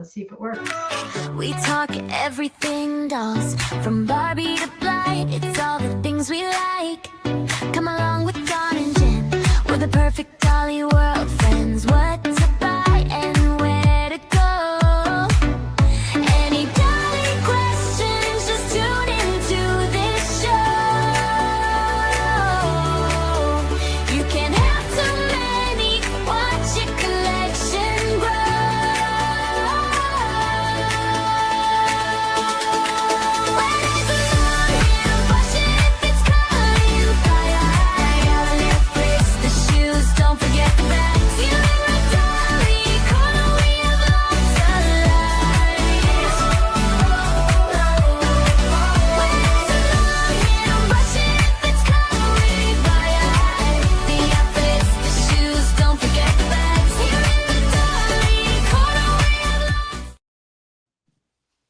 Let's see if it works. We talk everything dolls, from Barbie to Blight. It's all the things we like. Come along with Dawn and Jen. We're the perfect Dolly World friends. What to buy and where to go. Any Dolly questions, just tune into this show. You can't have too many, watch your collection grow.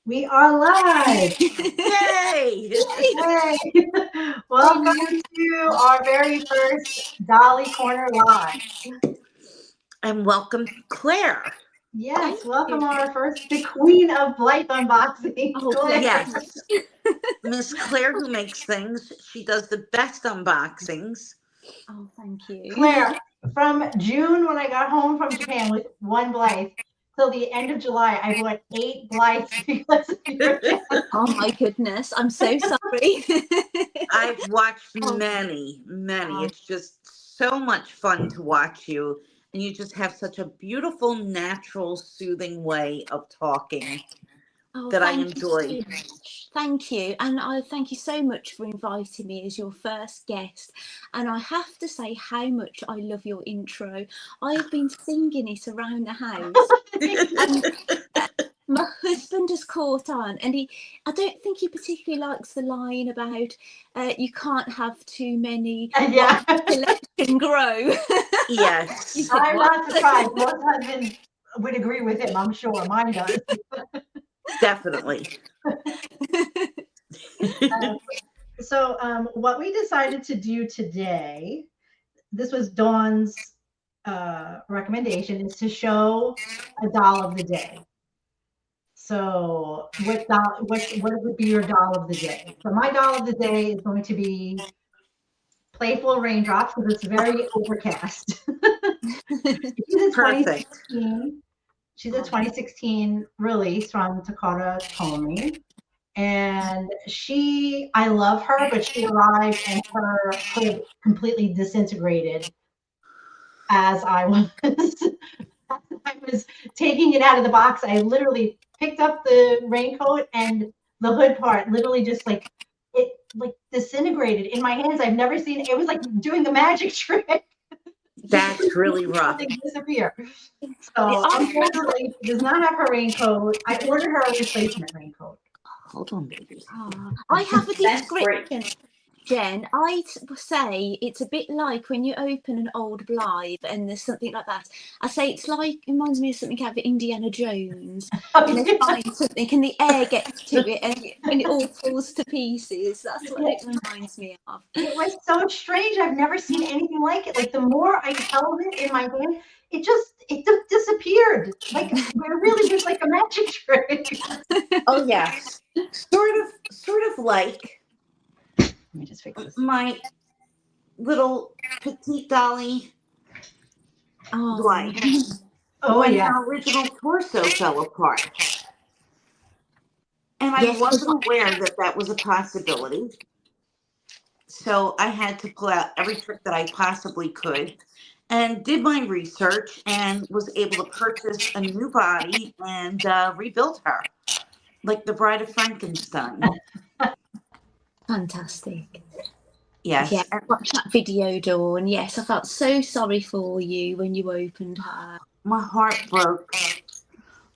We are live. Yay! Yay. Welcome to our very first Dolly Corner Live. And welcome, Claire. Yes, welcome our first, the Queen of Blythe unboxing. Oh, Claire. Yes. Miss Claire, who makes things. She does the best unboxings. Oh, thank you. Claire, from June when I got home from Japan with one Blythe till the end of July, I bought 8 Blythes because of your channel. Oh my goodness, I'm so sorry. I've watched many. Oh. It's just so much fun to watch you. And you just have such a beautiful, natural, soothing way of talking that I thank you enjoy. so much. Thank you. And I thank you so much for inviting me as your first guest. And I have to say how much I love your intro. I've been singing it around the house. And my husband has caught on, and I don't think he particularly likes the line about you can't have too many. Yeah. Let them grow. Yes. I'm not surprised. Most husbands would agree with him, I'm sure. Mine does. Definitely. So what we decided to do today, this was Dawn's recommendation, is to show a doll of the day. So what would be your doll of the day? So my doll of the day is going to be Playful Raindrops, because it's very overcast. Perfect. She's a 2016 release from Takata Tomy. And I love her, but she arrived and her hood completely disintegrated as I was taking it out of the box. I literally picked up the raincoat and the hood part literally just it disintegrated in my hands. I've never seen it. It was like doing a magic trick. That's really rough. Disappear. So unfortunately, she does not have her raincoat. I ordered her a replacement raincoat. Hold on, baby. I have a description, Jen. I'd say it's a bit like when you open an old Blythe and there's something like that. I say it reminds me of something out of Indiana Jones. And they find something and the air gets to it and it all falls to pieces. That's what it reminds me of. It was so strange. I've never seen anything like it. Like the more I held it in my hand, it just disappeared. Like it really was like a magic trick. Oh yes. Sort of like, let me just fix this. My little petite Dolly Blythe. Oh when yeah. her original torso fell apart. And I wasn't aware that was a possibility. So I had to pull out every trick that I possibly could and did my research and was able to purchase a new body and rebuild her. Like the Bride of Frankenstein. Fantastic. Yes. Yeah, I watched that video, Dawn. Yes, I felt so sorry for you when you opened her. My heart broke.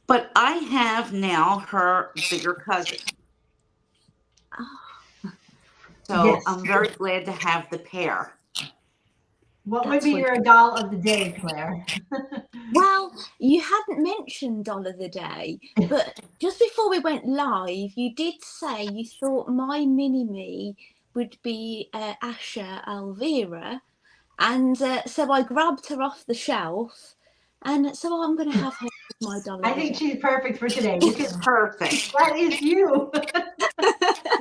But I have now her bigger cousin. So yes. I'm very glad to have the pair. What would be your doll of the day, Claire? Well, you hadn't mentioned doll of the day, but just before we went live, you did say you thought my mini-me would be Asha Alvira. And so I grabbed her off the shelf. And so I'm going to have her my Dolly. I think she's perfect for today. You can, Perfect. that is you.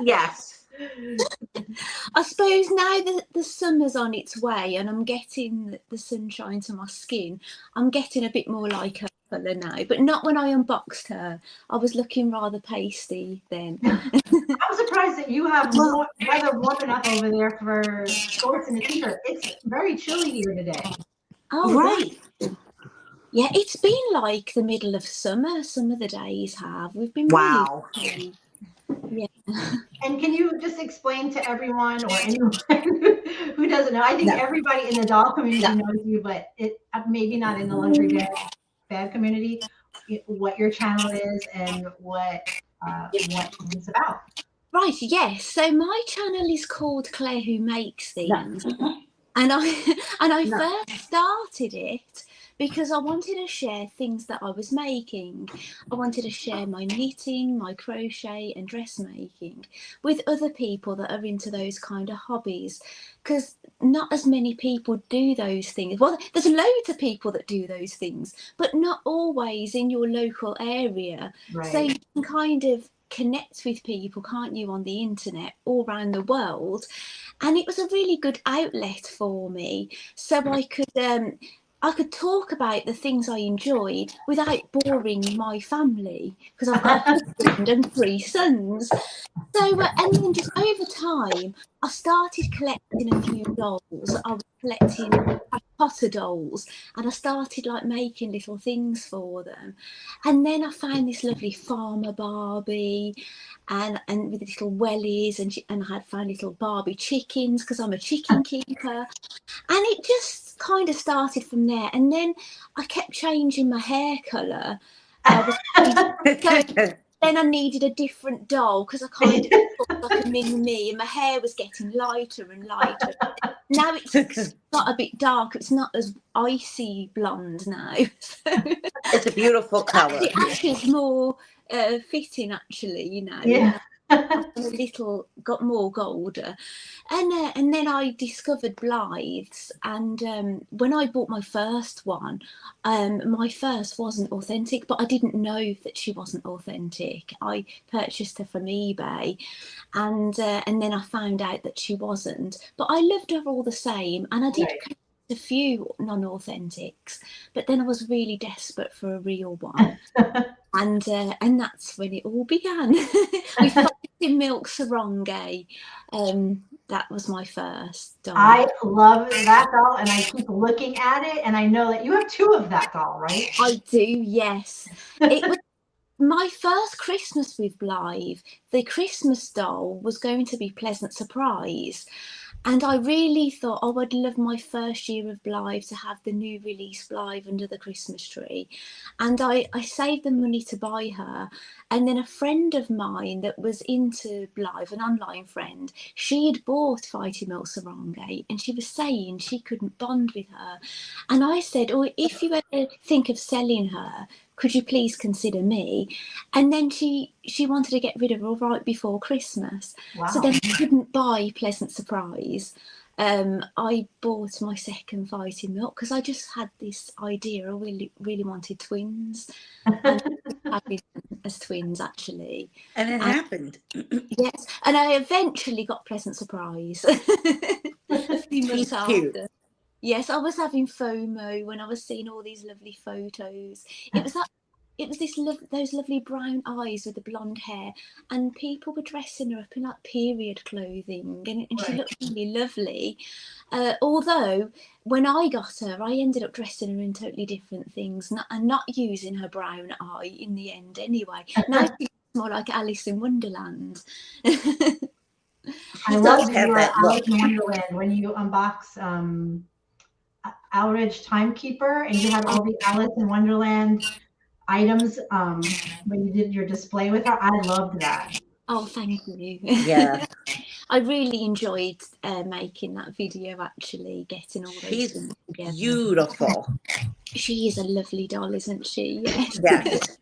Yes. I suppose now that the summer's on its way and I'm getting the sunshine to my skin, I'm getting a bit more like her colour now, but not when I unboxed her. I was looking rather pasty then. I'm surprised that you have more weather warm enough over there for shorts and a t-shirt. It's very chilly here today. Oh, Right. yeah, it's been like the middle of summer. Some of the days have. We've been Wow. really cold. Yeah. And can you just explain to everyone or anyone who doesn't know? I think No. everybody in the doll community knows you, but it maybe not in the luxury bag community, what your channel is and what it's about. Right, yes. So my channel is called Claire Who Makes Things. And I first started it because I wanted to share things that I was making. I wanted to share my knitting, my crochet and dressmaking with other people that are into those kind of hobbies, because not as many people do those things. Well, there's loads of people that do those things, but not always in your local area. Right. So you can kind of connect with people, can't you, on the internet all around the world. And it was a really good outlet for me, so I could talk about the things I enjoyed without boring my family, because I've got a husband and 3 sons. So and then just over time I started collecting a few dolls. I was collecting Potter dolls, and I started like making little things for them. And then I found this lovely farmer Barbie, and with little wellies, and I had found little Barbie chickens because I'm a chicken keeper, and it just kind of started from there. And then I kept changing my hair colour. Then I needed a different doll because I kind of looked like a mini-me, and my hair was getting lighter and lighter. Now it's got a bit dark. It's not as icy blonde now. It's a beautiful color. It actually is more fitting, actually, you know. Yeah. Got more golder, and then I discovered Blythes, and when I bought my first one, my first wasn't authentic, but I didn't know that she wasn't authentic. I purchased her from eBay, and then I found out that she wasn't, but I loved her all the same, and I did a few non-authentics, but then I was really desperate for a real one. And that's when it all began. With Fighting Milk Sarongay. That was my first doll. I love that doll, and I keep looking at it, and I know that you have 2 of that doll, right? I do, yes. It was my first Christmas with Blythe. The Christmas doll was going to be Pleasant Surprise. And I really thought, oh, I'd love my first year of Blythe to have the new release Blythe under the Christmas tree. And I saved the money to buy her. And then a friend of mine that was into Blythe, an online friend, she had bought Fighting Milk Sarongay, and she was saying she couldn't bond with her. And I said, oh, if you ever think of selling her, could you please consider me? And then she wanted to get rid of her right before Christmas. Wow. So then I couldn't buy Pleasant Surprise. I bought my second Fighting Milk because I just had this idea. I really wanted twins. And having them as twins, actually. And it happened. Yes, and I eventually got Pleasant Surprise a few months after. Yes, I was having FOMO when I was seeing all these lovely photos. It was those lovely brown eyes with the blonde hair, and people were dressing her up in like period clothing, and she looked really lovely. Although when I got her, I ended up dressing her in totally different things, and not using her brown eye in the end anyway. Now she's more like Alice in Wonderland. I love your Alice in Wonderland when you unbox Outrage Timekeeper, and you had all the Alice in Wonderland items when you did your display with her. I loved that. Oh, thank you. Yeah. I really enjoyed making that video, actually, getting all those things together. Beautiful. She is a lovely doll, isn't she? Yes. Yes.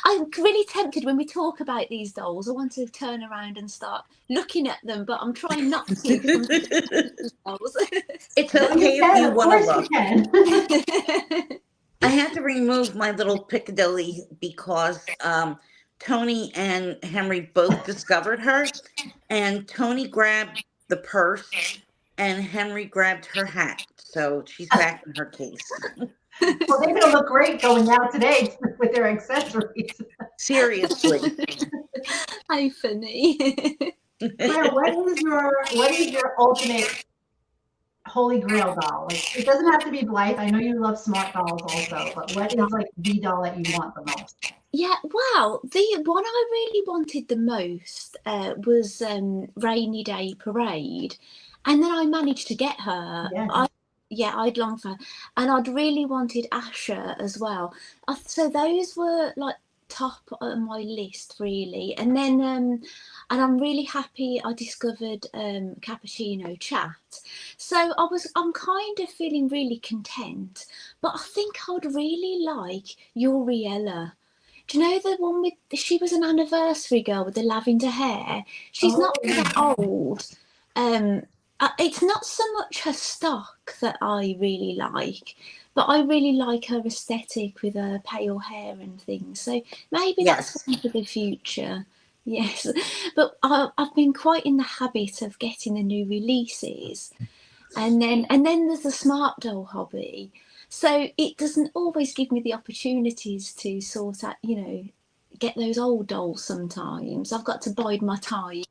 I'm really tempted when we talk about these dolls. I want to turn around and start looking at them, but I'm trying not to. It's okay if you want to look. I had to remove my little Piccadilly because Tony and Henry both discovered her, and Tony grabbed the purse, and Henry grabbed her hat. So she's back in her case. Well, they're going to look great going out today with their accessories. Seriously. How funny. Claire, what is your ultimate holy grail doll? Like, it doesn't have to be Blythe. I know you love smart dolls also, but what is like the doll that you want the most? Yeah, well, the one I really wanted the most was Rainy Day Parade, and then I managed to get her. Yeah. I'd long for her, and I'd really wanted Asher as well. So those were like top on my list, really. And then, and I'm really happy I discovered Cappuccino Chat. So I'm kind of feeling really content, but I think I'd really like Uriella. Do you know the one with, she was an anniversary girl with the lavender hair? She's not that old. It's not so much her stock that I really like, but I really like her aesthetic with her pale hair and things. So maybe that's one for the future. Yes, but I've been quite in the habit of getting the new releases, and then there's the smart doll hobby. So it doesn't always give me the opportunities to sort out, get those old dolls sometimes. I've got to bide my time.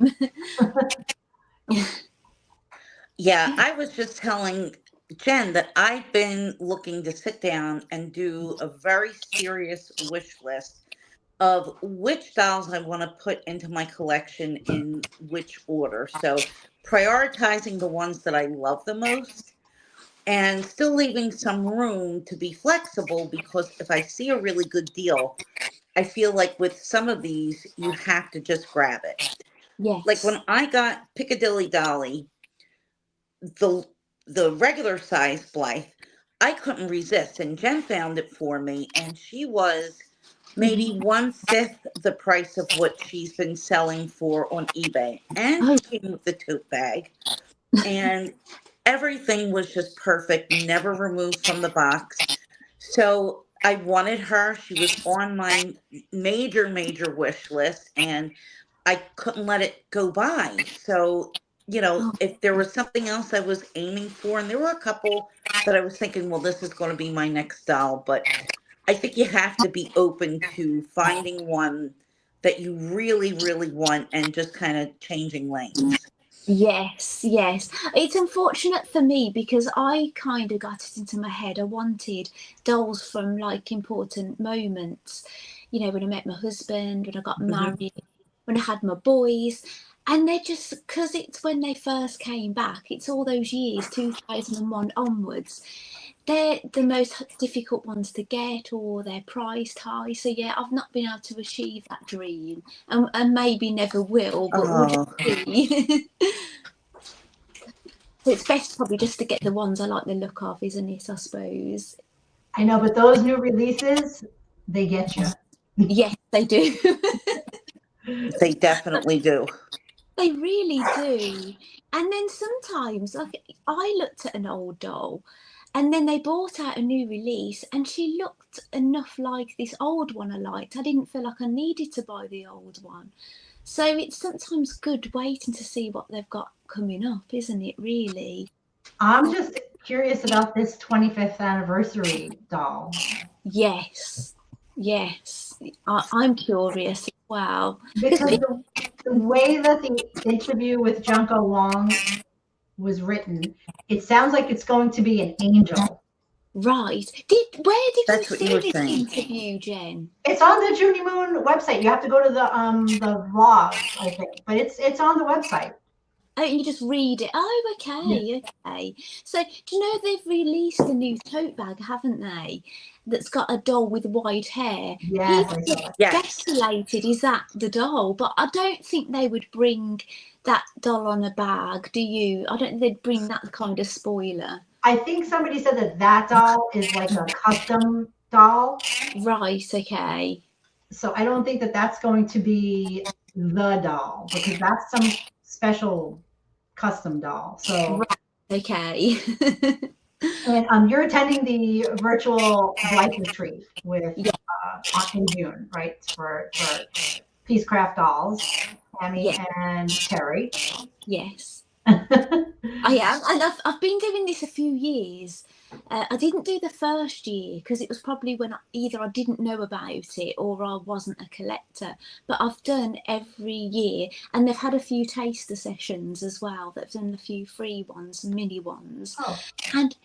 Yeah, I was just telling Jen that I've been looking to sit down and do a very serious wish list of which dolls I want to put into my collection in which order. So prioritizing the ones that I love the most, and still leaving some room to be flexible, because if I see a really good deal, I feel like with some of these, you have to just grab it. Yes. Like when I got Piccadilly Dolly, the regular size Blythe, I couldn't resist, and Jen found it for me, and she was maybe 1/5 the price of what she's been selling for on eBay, and she came with the tote bag, and everything was just perfect, never removed from the box. So I wanted her. She was on my major wish list, and I couldn't let it go by. So, if there was something else I was aiming for, and there were a couple that I was thinking, well, this is going to be my next doll, but I think you have to be open to finding one that you really, really want and just kind of changing lanes. Yes. It's unfortunate for me because I kind of got it into my head. I wanted dolls from like important moments, when I met my husband, when I got married, when I had my boys. And they're just, because it's when they first came back, it's all those years, 2001 onwards. They're the most difficult ones to get, or they're priced high. So yeah, I've not been able to achieve that dream, and maybe never will, but we'll just see. So it's best probably just to get the ones I like the look of, isn't it, I suppose? I know, but those new releases, they get you. Yes, they do. They definitely do. They really do. And then sometimes, like, I looked at an old doll, and then they brought out a new release, and she looked enough like this old one I liked. I didn't feel like I needed to buy the old one. So it's sometimes good waiting to see what they've got coming up, isn't it, really? I'm just curious about this 25th anniversary doll. Yes. I'm curious as well. Because the way that the interview with Junko Wong was written, it sounds like it's going to be an angel. Right. Where did That's you what you see were this saying. interview, Jen? It's on the Junie Moon website. You have to go to the vlog, I think, but it's on the website. Oh, you just read it. Oh, okay, okay. So, do you know they've released a new tote bag, haven't they? That's got a doll with white hair. Yes, I saw it. Speculated, is that the doll? But I don't think they would bring that doll on a bag, do you? I don't think they'd bring that kind of spoiler. I think somebody said that doll is like a custom doll. Right, okay. So I don't think that that's going to be the doll, because that's some special custom doll. So right, okay. And you're attending the virtual Blythe retreat with Yeah, in June, right? For Peacecraft Dolls, Tammy yeah, and Terry. yes. I am, and I've been doing this a few years. I didn't do the first year because it was probably when either I didn't know about it or I wasn't a collector. But I've done every year, and they've had a few taster sessions as well. They've done a few free ones, mini ones, Oh, and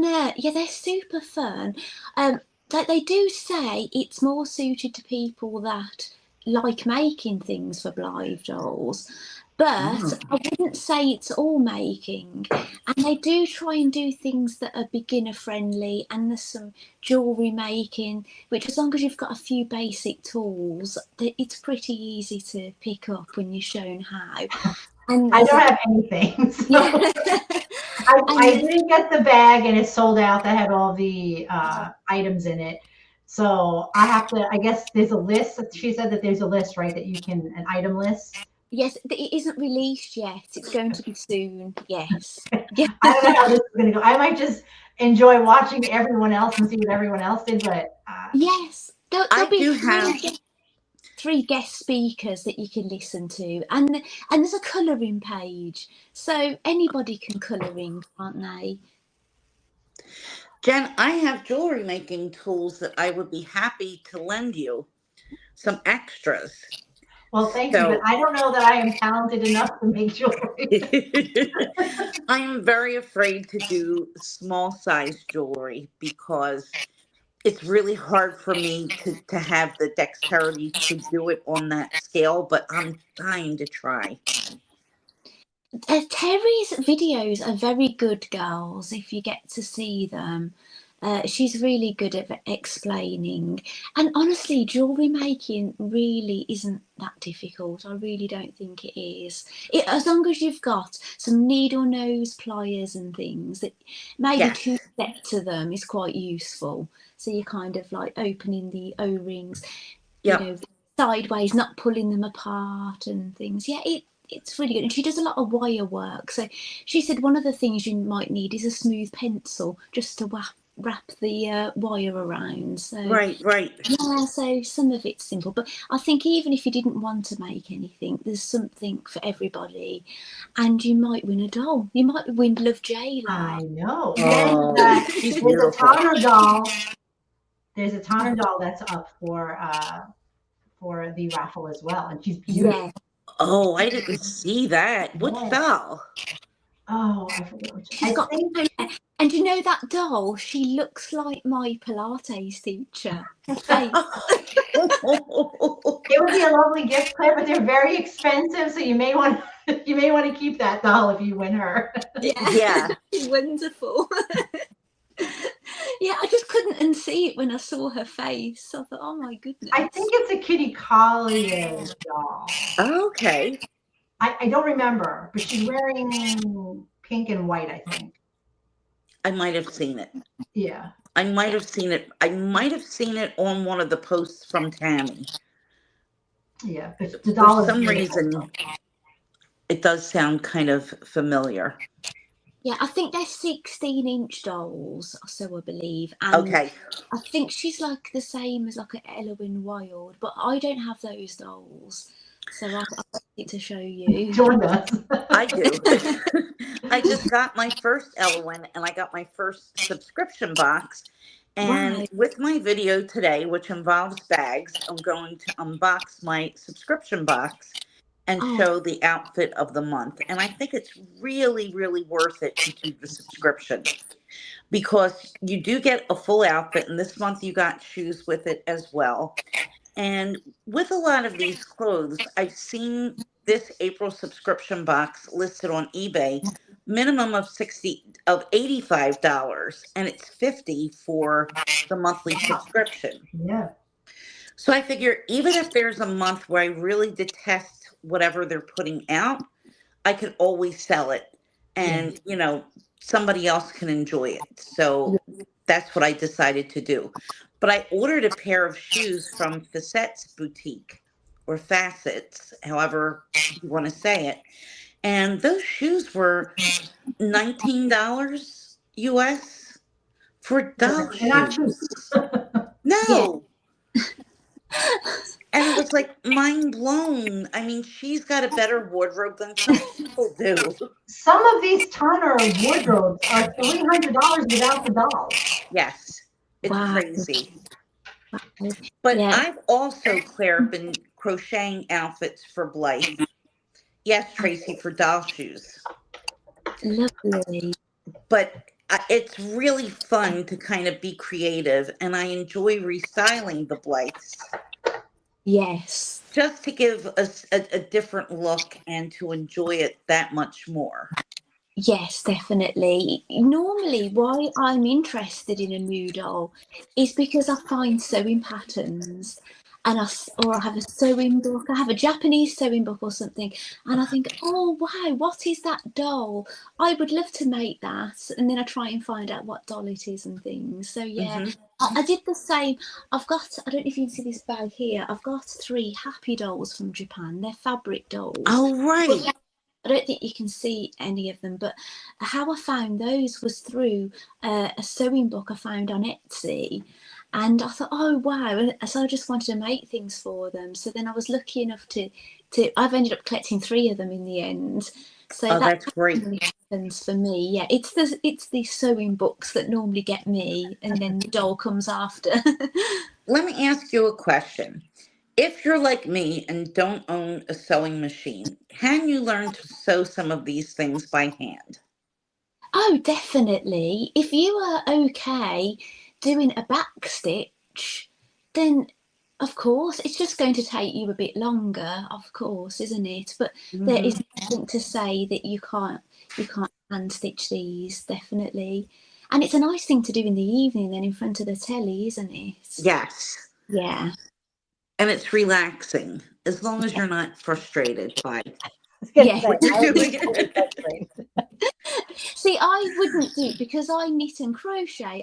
yeah, they're super fun. They do say it's more suited to people that like making things for Blythe dolls, but Mm. I wouldn't say it's all making. And they do try and do things that are beginner friendly, and there's some jewellery making, which as long as you've got a few basic tools, it's pretty easy to pick up when you're shown how. And I there's don't a have anything, yeah, so I and didn't get the bag and it's sold out that had all the items in it. So I have to, I guess there's a list. She said that there's a list, right? That you can, an item list. yes, it isn't released yet. It's going to be soon. Yes. Yeah. I don't know how this is going to go. I might just enjoy watching everyone else and see what everyone else did, but Yes. There'll I be do have, three guest speakers that you can listen to, and there's a colouring page, so anybody can colour in, can't they? Jen, I have jewelry making tools that I would be happy to lend you, some extras. well, thank you. But So I don't know that I am talented enough to make jewelry. I am very afraid to do small size jewelry because it's really hard for me to have the dexterity to do it on that scale, but I'm dying to try. Terry's videos are very good, girls, if you get to see them. She's really good at explaining. And honestly, jewellery making really isn't that difficult. I really don't think it is. As long as you've got some needle nose pliers and things, that maybe Yes. two sets of them is quite useful. So you're kind of like opening the O-rings, Yep. sideways, not pulling them apart and things. Yeah, it's really good. And she does a lot of wire work. So she said one of the things you might need is a smooth pencil just to wrap the wire around. So Right, right. yeah, so some of it's simple. But I think even if you didn't want to make anything, there's something for everybody. And you might win a doll. You might win Love I J-Lo. know. Oh, she's There's a beautiful. Tana doll. There's a Tana doll that's up for the raffle as well, and she's beautiful. Yeah. Oh, I didn't see that. Which Yeah. doll? Oh, I forget which. She's I got, think and you know that doll? She looks like my Pilates teacher. Her face. it would be a lovely gift, Claire, but they're very expensive, so you may want to keep that doll if you win her. Yeah. She's wonderful. Yeah, I just couldn't unsee it when I saw her face. I thought, oh my goodness. I think it's a Kitty Collier doll. Okay. I don't remember, but she's wearing pink and white, I think. I might have seen it. Yeah. I might have seen it. I might have seen it on one of the posts from Tammy. Yeah. But the doll For is some beautiful. reason, it does sound kind of familiar. Yeah, I think they're 16-inch dolls, so I believe. And Okay. I think she's like the same as like an Elowen Wild, but I don't have those dolls. So I'll need to show you. Join us. I do. I just got my first Elowen and I got my first subscription box. And Wow. with my video today, which involves bags, I'm going to unbox my subscription box and show the outfit of the month. And I think it's really, really worth it to do the subscription because you do get a full outfit. And this month you got shoes with it as well. And with a lot of these clothes, I've seen this April subscription box listed on eBay, minimum of $85, and it's $50 for the monthly subscription. Yeah. So I figure even if there's a month where I really detest whatever they're putting out, I can always sell it and, somebody else can enjoy it. So that's what I decided to do. But I ordered a pair of shoes from Facet's Boutique or Facets, however you want to say it. And those shoes were $19, US for doll They're not cheap. shoes. No. And it was like mind blown. I mean, she's got a better wardrobe than some people do. Some of these Turner wardrobes are $300 without the dolls. Yes, it's Wow. crazy. But Yeah. I've also, Claire, been crocheting outfits for Blythe. Yes, Tracy, for doll shoes. Lovely. But it's really fun to kind of be creative, and I enjoy restyling the Blythes. Yes. Just to give us a different look and to enjoy it that much more. Yes, definitely. Normally, why I'm interested in a new doll is because I find sewing patterns, and I have a sewing book. I have a Japanese sewing book or something, and I think, oh wow, what is that doll? I would love to make that, and then I try and find out what doll it is and things. So yeah, I did the same. I don't know if you can see this bag here. I've got 3 happy dolls from Japan. They're fabric dolls. Oh, right. I don't think you can see any of them, but how I found those was through a sewing book I found on Etsy. And I thought, oh, wow. And so I just wanted to make things for them. So then I was lucky enough to I've ended up collecting 3 of them in the end. So that's great. Really happens for me. Yeah, it's the sewing books that normally get me, and then the doll comes after. Let me ask you a question. If you're like me and don't own a sewing machine, can you learn to sew some of these things by hand? Oh, definitely. If you are okay doing a back stitch, then of course it's just going to take you a bit longer, of course, isn't it? But there is nothing to say that you can't hand stitch these, definitely. And it's a nice thing to do in the evening then in front of the telly, isn't it? Yes. Yeah. And it's relaxing, as long as you're not frustrated by what you're doing. See, I wouldn't do it because I knit and crochet.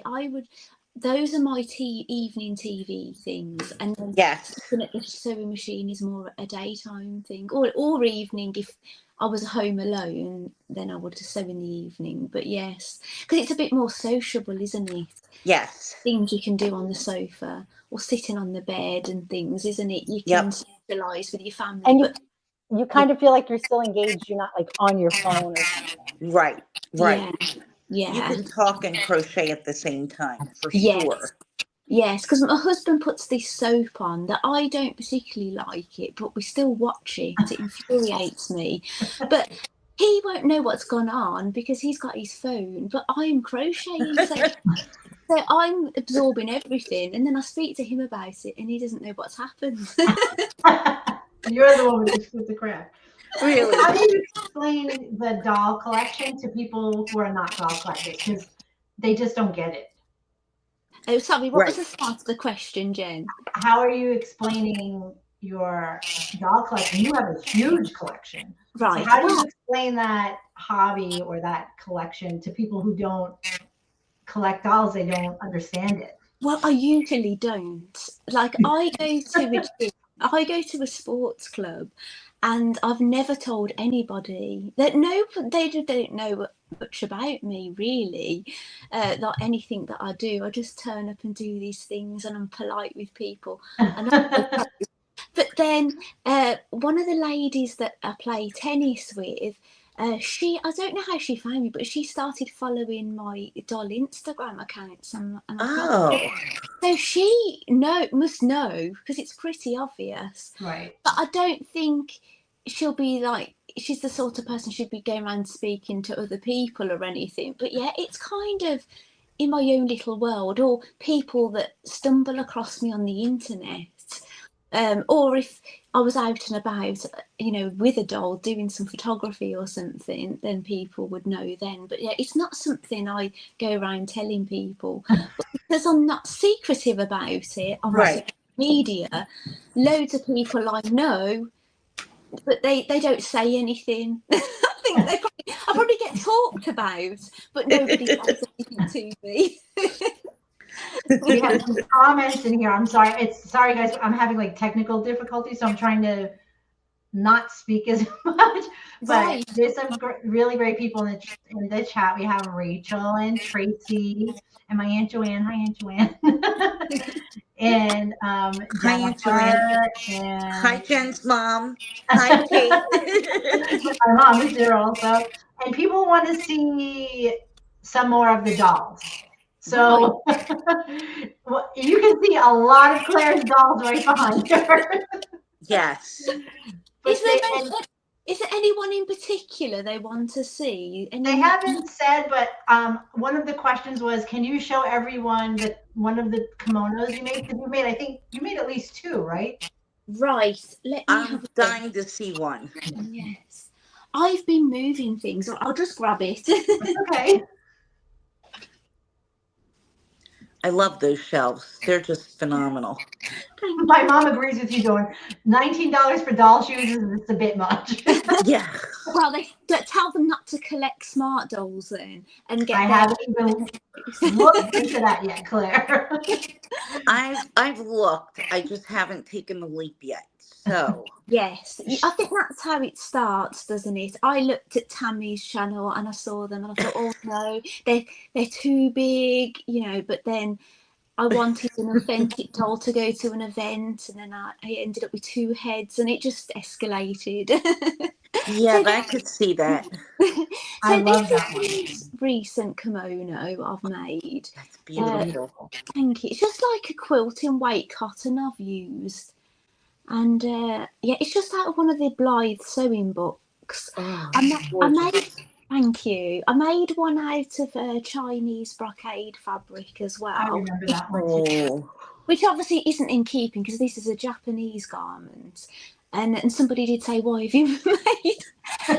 Those are my evening TV things, and then the sewing machine is more a daytime thing, or evening. If I was home alone, then I would sew in the evening. But yes, because it's a bit more sociable, isn't it? Yes. Things you can do on the sofa or sitting on the bed and things, isn't it? You can socialise with your family. And you kind of feel like you're still engaged. You're not like on your phone or something. Right. Yeah. You can talk and crochet at the same time, for sure. Yes, because my husband puts this soap on that I don't particularly like it, but we still watch it. It infuriates me. But he won't know what's gone on because he's got his phone, but I'm crocheting. So I'm absorbing everything, and then I speak to him about it, and he doesn't know what's happened. You're the one with the crap. Really? How do you explain the doll collection to people who are not doll collectors? Because they just don't get it. Oh, sorry, what was the start of the question, Jen? How are you explaining your doll collection? You have a huge collection. Right. So how do you explain that hobby or that collection to people who don't collect dolls? They don't understand it. Well, I usually don't. Like, I go to a sports club, and I've never told anybody that they don't know much about me, really. Not anything that I do. I just turn up and do these things, and I'm polite with people. But then one of the ladies that I play tennis with, I don't know how she found me, but she started following my doll Instagram accounts. So she must know, because it's pretty obvious. Right. But I don't think she'll be like, she's the sort of person who'd be going around speaking to other people or anything. But yeah, it's kind of in my own little world, or people that stumble across me on the internet. Or if I was out and about, with a doll doing some photography or something, then people would know then. But yeah, it's not something I go around telling people. But because I'm not secretive about it on social media, loads of people I know, but they don't say anything. I think I probably get talked about, but nobody says anything to me. We have some comments in here. I'm sorry. Sorry, guys. I'm having like technical difficulties, so I'm trying to not speak as much, but Right. there's some really great people in the chat. We have Rachel and Tracy and my Aunt Joanne. Hi, Aunt Joanne. And Hi, Aunt Joanne. Jennifer Hi, and Jen's mom. Hi, Kate. my mom is there also. And people want to see some more of the dolls. So well, you can see a lot of Claire's dolls right behind her. Yes. But Is there anyone in particular they want to see? they haven't said, but one of the questions was, can you show everyone that one of the kimonos you made? Because I think you made at least two, right? Right. Let me I'm have a dying to see one. Yes. I've been moving things. I'll just grab it. Okay. I love those shelves. They're just phenomenal. My mom agrees with you, Dawn. $19 for doll shoes is a bit much. Yeah. Well, they tell them not to collect smart dolls then and get. I haven't even looked into that yet, Claire. I've looked. I just haven't taken the leap yet. So Yes, I think that's how it starts, doesn't it? I looked at Tammy's channel and I saw them and I thought, oh no, they're too big, but then I wanted an authentic doll to go to an event, and then I ended up with two heads, and it just escalated. yeah, I could see that. I love this that one. is the recent kimono I've made. That's beautiful. Thank you. It's just like a quilting weight cotton I've used. And it's just out of one of the Blythe sewing books. Oh, I made, thank you. I made one out of Chinese brocade fabric as well. I remember that one too. Which obviously isn't in keeping because this is a Japanese garment. And somebody did say, why have you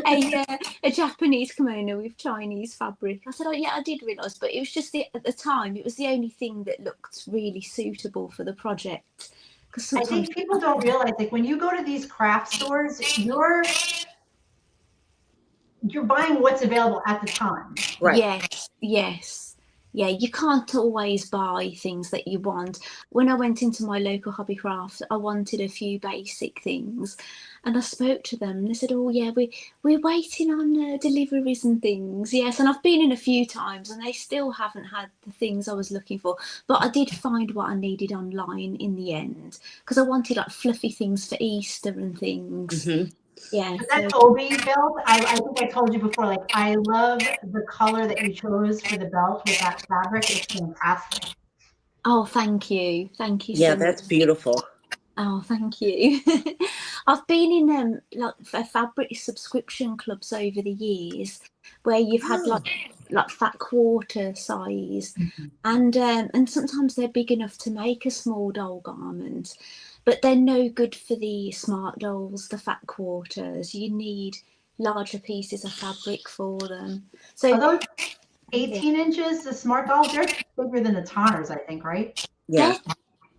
made a Japanese kimono with Chinese fabric? I said, oh yeah, I did realise, but it was just at the time, it was the only thing that looked really suitable for the project. I think people don't realize, like, when you go to these craft stores, you're buying what's available at the time. Right. Yes. Yeah, you can't always buy things that you want. When I went into my local hobby craft, I wanted a few basic things, and I spoke to them and they said, oh yeah, we're waiting on deliveries and things. Yes, and I've been in a few times and they still haven't had the things I was looking for, but I did find what I needed online in the end, because I wanted like fluffy things for Easter and things. Mm-hmm. Yeah. That Toby belt, I think I told you before, like, I love the color that you chose for the belt with that fabric. It's fantastic. Oh, thank you. Thank you. Yeah, so that's much. beautiful. Oh, thank you. I've been in like fabric subscription clubs over the years where you've had like fat quarter size, and sometimes they're big enough to make a small doll garment, but they're no good for the smart dolls, the fat quarters. You need larger pieces of fabric for them. So are those 18 inches, the smart dolls? They're bigger than the Tonners, I think, right? Yeah.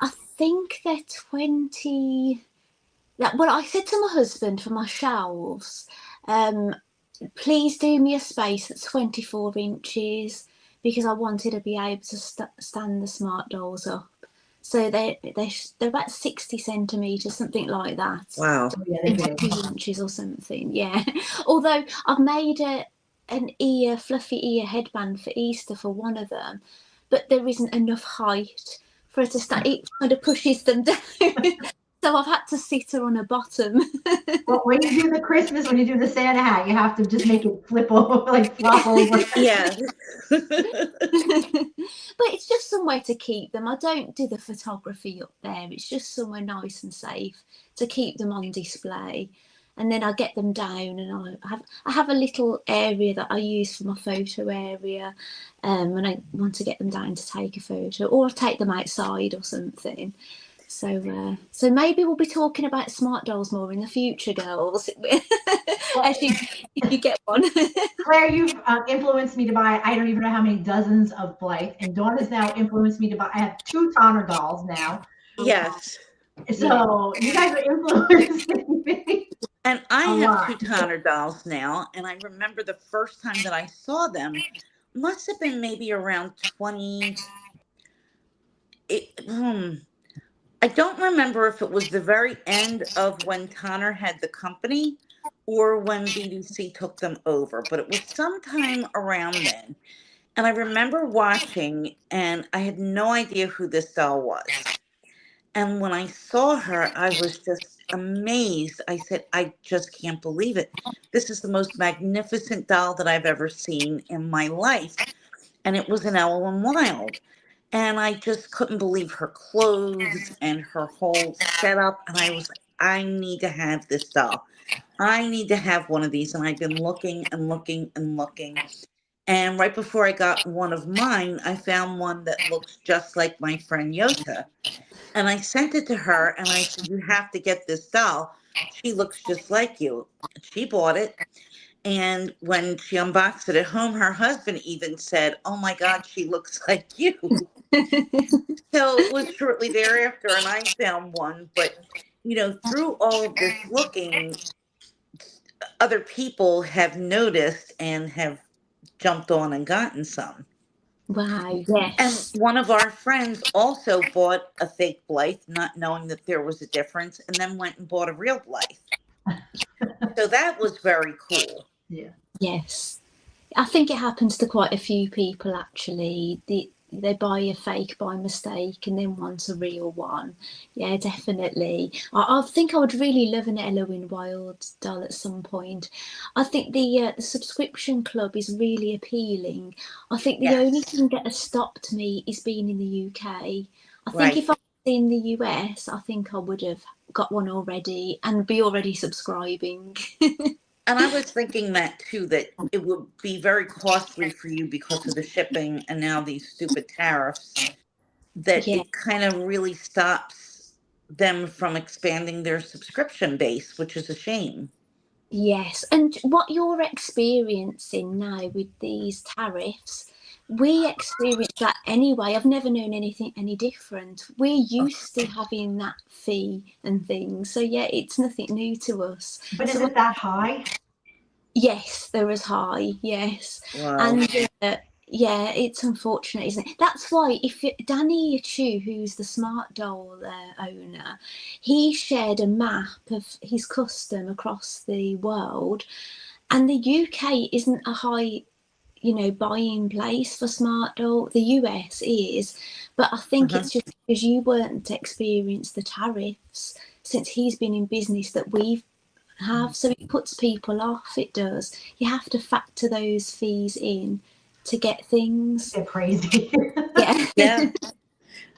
I think they're 20. Well, I said to my husband for my shelves, please do me a space that's 24 inches because I wanted to be able to stand the smart dolls up. So they're about 60 centimetres, something like that. Wow. Yeah, 2 inches or something. Yeah. Although I've made an fluffy ear headband for Easter for one of them, but there isn't enough height for her to stand. It kind of pushes them down. So I've had to sit her on her bottom. Well, when you do the Santa hat, you have to just make it flip over, like flop over. Yeah. But it's just somewhere to keep them. I don't do the photography up there. It's just somewhere nice and safe to keep them on display. And then I get them down, and I have a little area that I use for my photo area, when I want to get them down to take a photo, or take them outside or something. So maybe we'll be talking about smart dolls more in the future, girls. If you get one. Claire, you've influenced me to buy, I don't even know how many dozens of Blythe, and Dawn has now influenced me to buy, I have 2 Tonner dolls now. Yes. So you guys are influencing me. And I have 2 Tonner dolls now, and I remember the first time that I saw them must have been maybe around 20. I I don't remember if it was the very end of when Tanner had the company or when BDC took them over, but it was sometime around then. And I remember watching, and I had no idea who this doll was. And when I saw her, I was just amazed. I said, I just can't believe it. This is the most magnificent doll that I've ever seen in my life. And it was an Ellen Wild. And I just couldn't believe her clothes and her whole setup. And I was like, I need to have this doll. I need to have one of these. And I've been looking and looking and looking. And right before I got one of mine, I found one that looks just like my friend Yota. And I sent it to her and I said, you have to get this doll. She looks just like you. She bought it. And when she unboxed it at home, her husband even said, oh my God, she looks like you. So it was shortly thereafter, and I found one. But, through all of this looking, other people have noticed and have jumped on and gotten some. Wow, And yes. one of our friends also bought a fake Blythe, not knowing that there was a difference, and then went and bought a real Blythe. So that was very cool. Yeah. Yes. I think it happens to quite a few people actually. They buy a fake by mistake and then want a real one. Yeah, definitely. I think I would really love an Elowen Wild doll at some point. I think the subscription club is really appealing. I think the only Yes. thing that has stopped me is being in the UK. I think Right. if I was in the US, I think I would have got one already and be already subscribing. And I was thinking that too, that it would be very costly for you because of the shipping and now these stupid tariffs, that Yeah. it kind of really stops them from expanding their subscription base, which is a shame. Yes, and what you're experiencing now with these tariffs, we experience that anyway. I've never known anything any different. We're used to having that fee and things. So yeah, it's nothing new to us. But is So it that high? yes, they're as high, yes. Wow. And yeah, it's unfortunate, isn't it? That's why Danny Chu, who's the Smart Doll owner, he shared a map of his custom across the world, and the UK isn't a high, buying place for Smart Doll. The US is, but I think Uh-huh. it's just because you weren't experienced the tariffs since he's been in business that we've have, so it puts people off. It does. You have to factor those fees in to get things. They're crazy. Yeah. Yeah.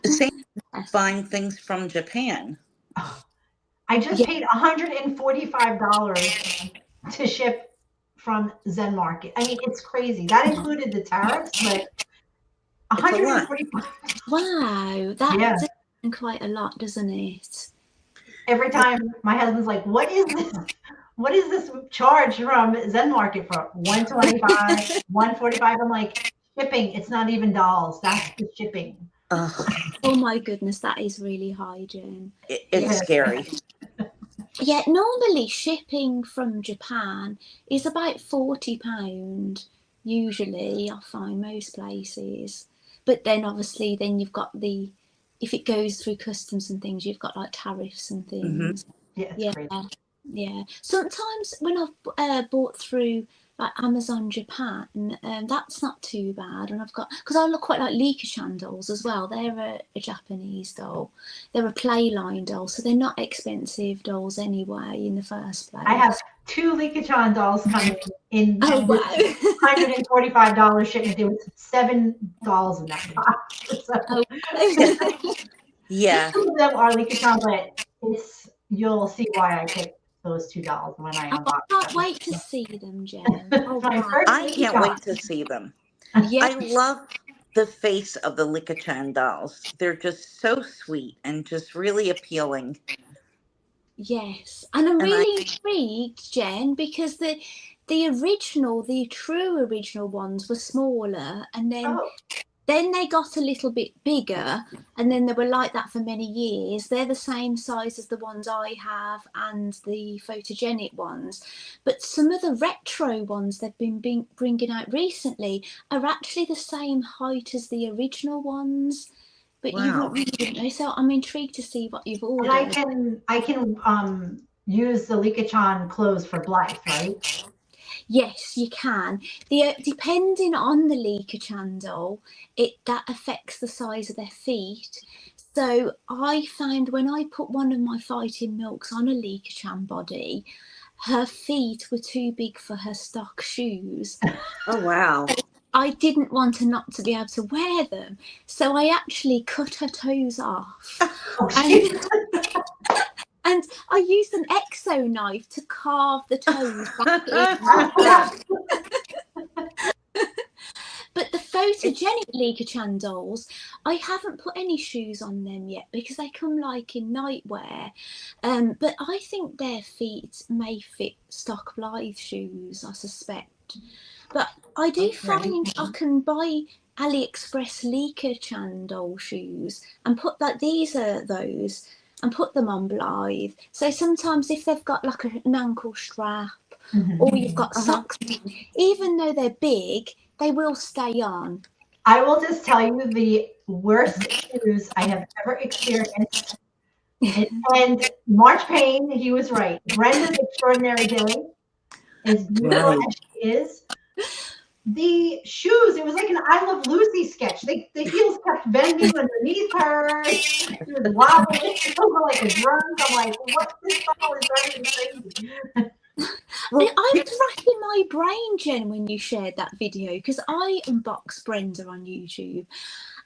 The same as buying things from Japan. I just paid $145 to ship from Zen Market. I mean, it's crazy. That included the tariffs, but It's a lot. $145. Wow, that Yeah. does quite a lot, doesn't it? Every time my husband's like, what is this? What is this charge from Zen Market for? 125, 145. I'm like, shipping. It's not even dolls. That's the shipping. Ugh, Oh my goodness, that is really high, Jen. it's Yeah. scary. Yeah, normally shipping from Japan is about £40, usually, I find most places. But then obviously then you've got if it goes through customs and things, you've got like tariffs and things. Yeah, it's Yeah, crazy. yeah. Sometimes when I've bought through like Amazon Japan, that's not too bad. And because I look quite like Liko-chan dolls as well. They're a Japanese doll. They're a play line doll, so they're not expensive dolls anyway in the first place. I have 2 Liko-chan dolls coming in. Oh wow! $145 shipment. There was 7 dolls in that box. So, Oh, Yeah. some of them are Liko-chan, but you'll see why I picked those 2 dolls when I I unbox can't them. wait to see them, Jen. Oh, My wow. first I can't wait Liko-chan. to see them. Yes. I love the face of the Liko-chan dolls. They're just so sweet and just really appealing. Yes, and I'm And really intrigued, Jen, because the true original ones were smaller, and Oh, then they got a little bit bigger, and then they were like that for many years. They're the same size as the ones I have and the photogenic ones, but some of the retro ones they've been bringing out recently are actually the same height as the original ones. but you Wow. wouldn't know. So I'm intrigued to see what you've And ordered. I can use the Likachan clothes for Blythe, right? Yes, you can. The depending on the Lika Chandel, that affects the size of their feet. So I found when I put one of my fighting milks on a Lika Chan body, her feet were too big for her stock shoes. Oh, wow. I didn't want her not to be able to wear them, so I actually cut her toes off. Oh, And, and I used an exo knife to carve the toes back in. But the photogenic Lika Chan dolls, I haven't put any shoes on them yet because they come like in nightwear. But I think their feet may fit stock Blythe shoes, I suspect. But I do find I can buy AliExpress Lika Chan doll shoes and put that these are those and put them on Blythe. So sometimes if they've got like an ankle strap or you've got socks, even though they're big, they will stay on. I will just tell you the worst shoes I have ever experienced. And March Payne, he was right. Brenda's Extraordinary Day, as beautiful as she is. The shoes, it was like an I Love Lucy sketch. The heels kept bending underneath her. She was wobbling over like a drum. I'm like, what this song is driving me crazy. Well, I was racking my brain, Jen, when you shared that video, because I unboxed Brenda on YouTube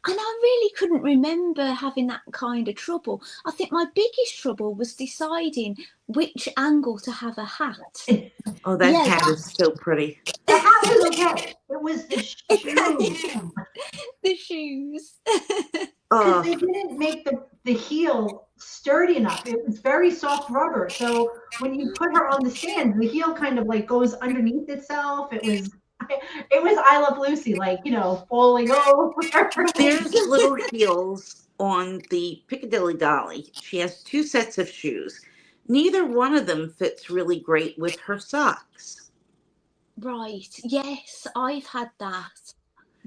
and I really couldn't remember having that kind of trouble. I think my biggest trouble was deciding which angle to have a hat. Oh, that hat is so pretty. The hat was okay. It was the shoes. The shoes. Because they didn't make the heel sturdy enough. It was very soft rubber. So when you put her on the stand, the heel kind of like goes underneath itself. It was I Love Lucy, like, you know, falling over. There's little heels on the Piccadilly Dolly. She has 2 sets of shoes. Neither one of them fits really great with her socks. Right. Yes, I've had that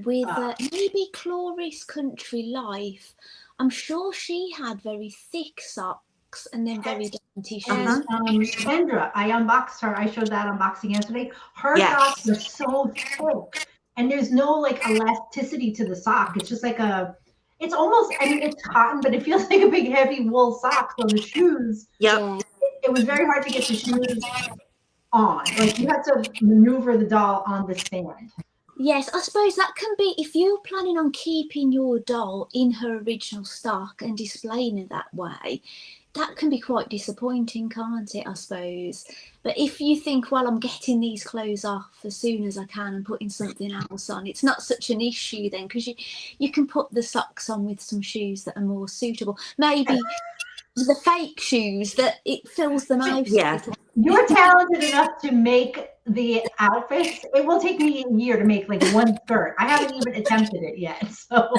with maybe Cloris Country Life. I'm sure she had very thick socks and then very dainty shoes. Kendra, I unboxed her. I showed that unboxing yesterday. Her socks are so thick, and there's no like elasticity to the sock. It's just like it's almost, I mean, it's cotton, but it feels like a big heavy wool sock. So the shoes, it was very hard to get the shoes on. Like you had to maneuver the doll on the stand. Yes, I suppose that can be, if you're planning on keeping your doll in her original stock and displaying it that way, that can be quite disappointing, can't it, I suppose? But if you think, well, I'm getting these clothes off as soon as I can and putting something else on, it's not such an issue then, because you can put the socks on with some shoes that are more suitable. Maybe the fake shoes that it fills them out. Yes. You're talented enough to make the outfits. It will take me a year to make like one skirt. I haven't even attempted it yet. So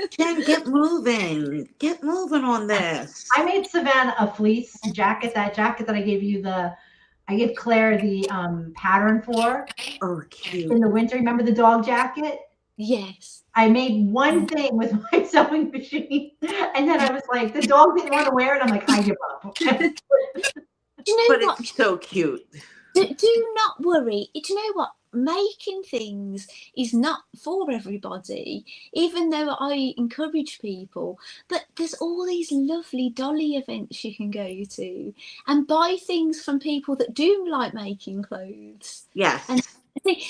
Jen, get moving. Get moving on this. I made Savannah a fleece jacket. That jacket that I gave you I gave Claire the pattern for. Oh, cute. In the winter. Remember the dog jacket? Yes. I made one thing with my sewing machine, and then I was like, the dog didn't want to wear it. I'm like, I give up. Do you know but what? It's so cute. Do not worry. Do you know what? Making things is not for everybody, even though I encourage people. But there's all these lovely dolly events you can go to and buy things from people that do like making clothes. Yes. And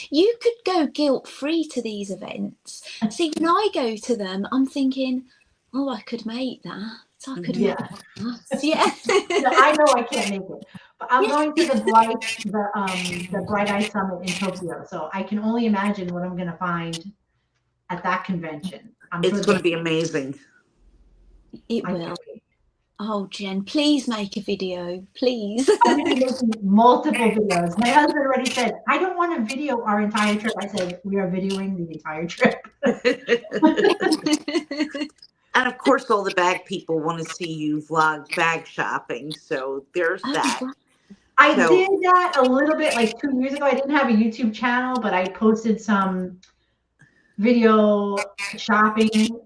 you could go guilt-free to these events. See, when I go to them, I'm thinking, oh, I could make that. I could make that. Yeah. No, I know I can't make it. But I'm going to the Bright Eye Summit in Tokyo. So I can only imagine what I'm gonna find at that convention. It's gonna be amazing. It will. Oh, Jen, please make a video, please. I'm going to be making multiple videos. My husband already said, I don't want to video our entire trip. I said, we are videoing the entire trip. And of course, all the bag people want to see you vlog bag shopping. So there's that. I did that a little bit like 2 years ago. I didn't have a YouTube channel, but I posted some video shopping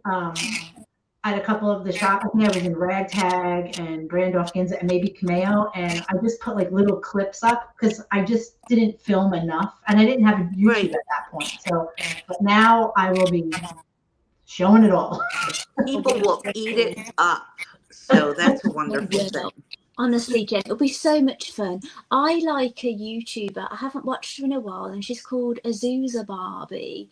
at a couple of the shops. I think I was in Ragtag and Brandorf Ginza and maybe Cameo, and I just put like little clips up because I just didn't film enough, and I didn't have a YouTube Right. at that point. So, but now I will be showing it all. People will eat it up. So that's a wonderful thing. Honestly, Jen, it'll be so much fun. I like a YouTuber. I haven't watched her in a while, and she's called Azusa Barbie,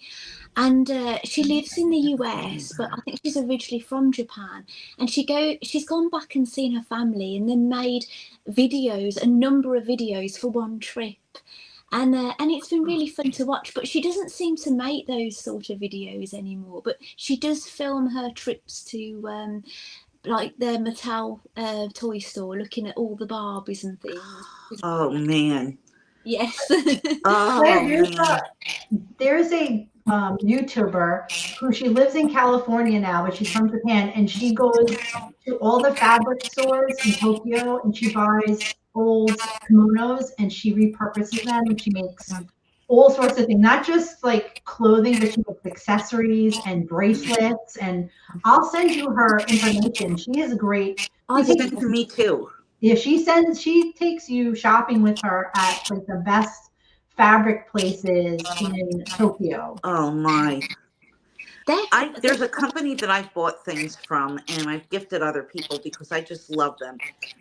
and she lives in the US, but I think she's originally from Japan. And she's gone back and seen her family, and then made videos, a number of videos for one trip. And it's been really fun to watch. But she doesn't seem to make those sort of videos anymore. But she does film her trips to like the Mattel toy store, looking at all the Barbies and things. Oh man. Yes. Oh man. There's a YouTuber who she lives in California now, but she's from Japan, and she goes to all the fabric stores in Tokyo, and she buys old kimonos and she repurposes them, and she makes all sorts of things, not just like clothing, but she makes accessories and bracelets. And I'll send you her information. She is great. She sent it to me too. Yeah, she takes you shopping with her at like the best fabric places in Tokyo. Oh my. There's a company that I've bought things from, and I've gifted other people because I just love them.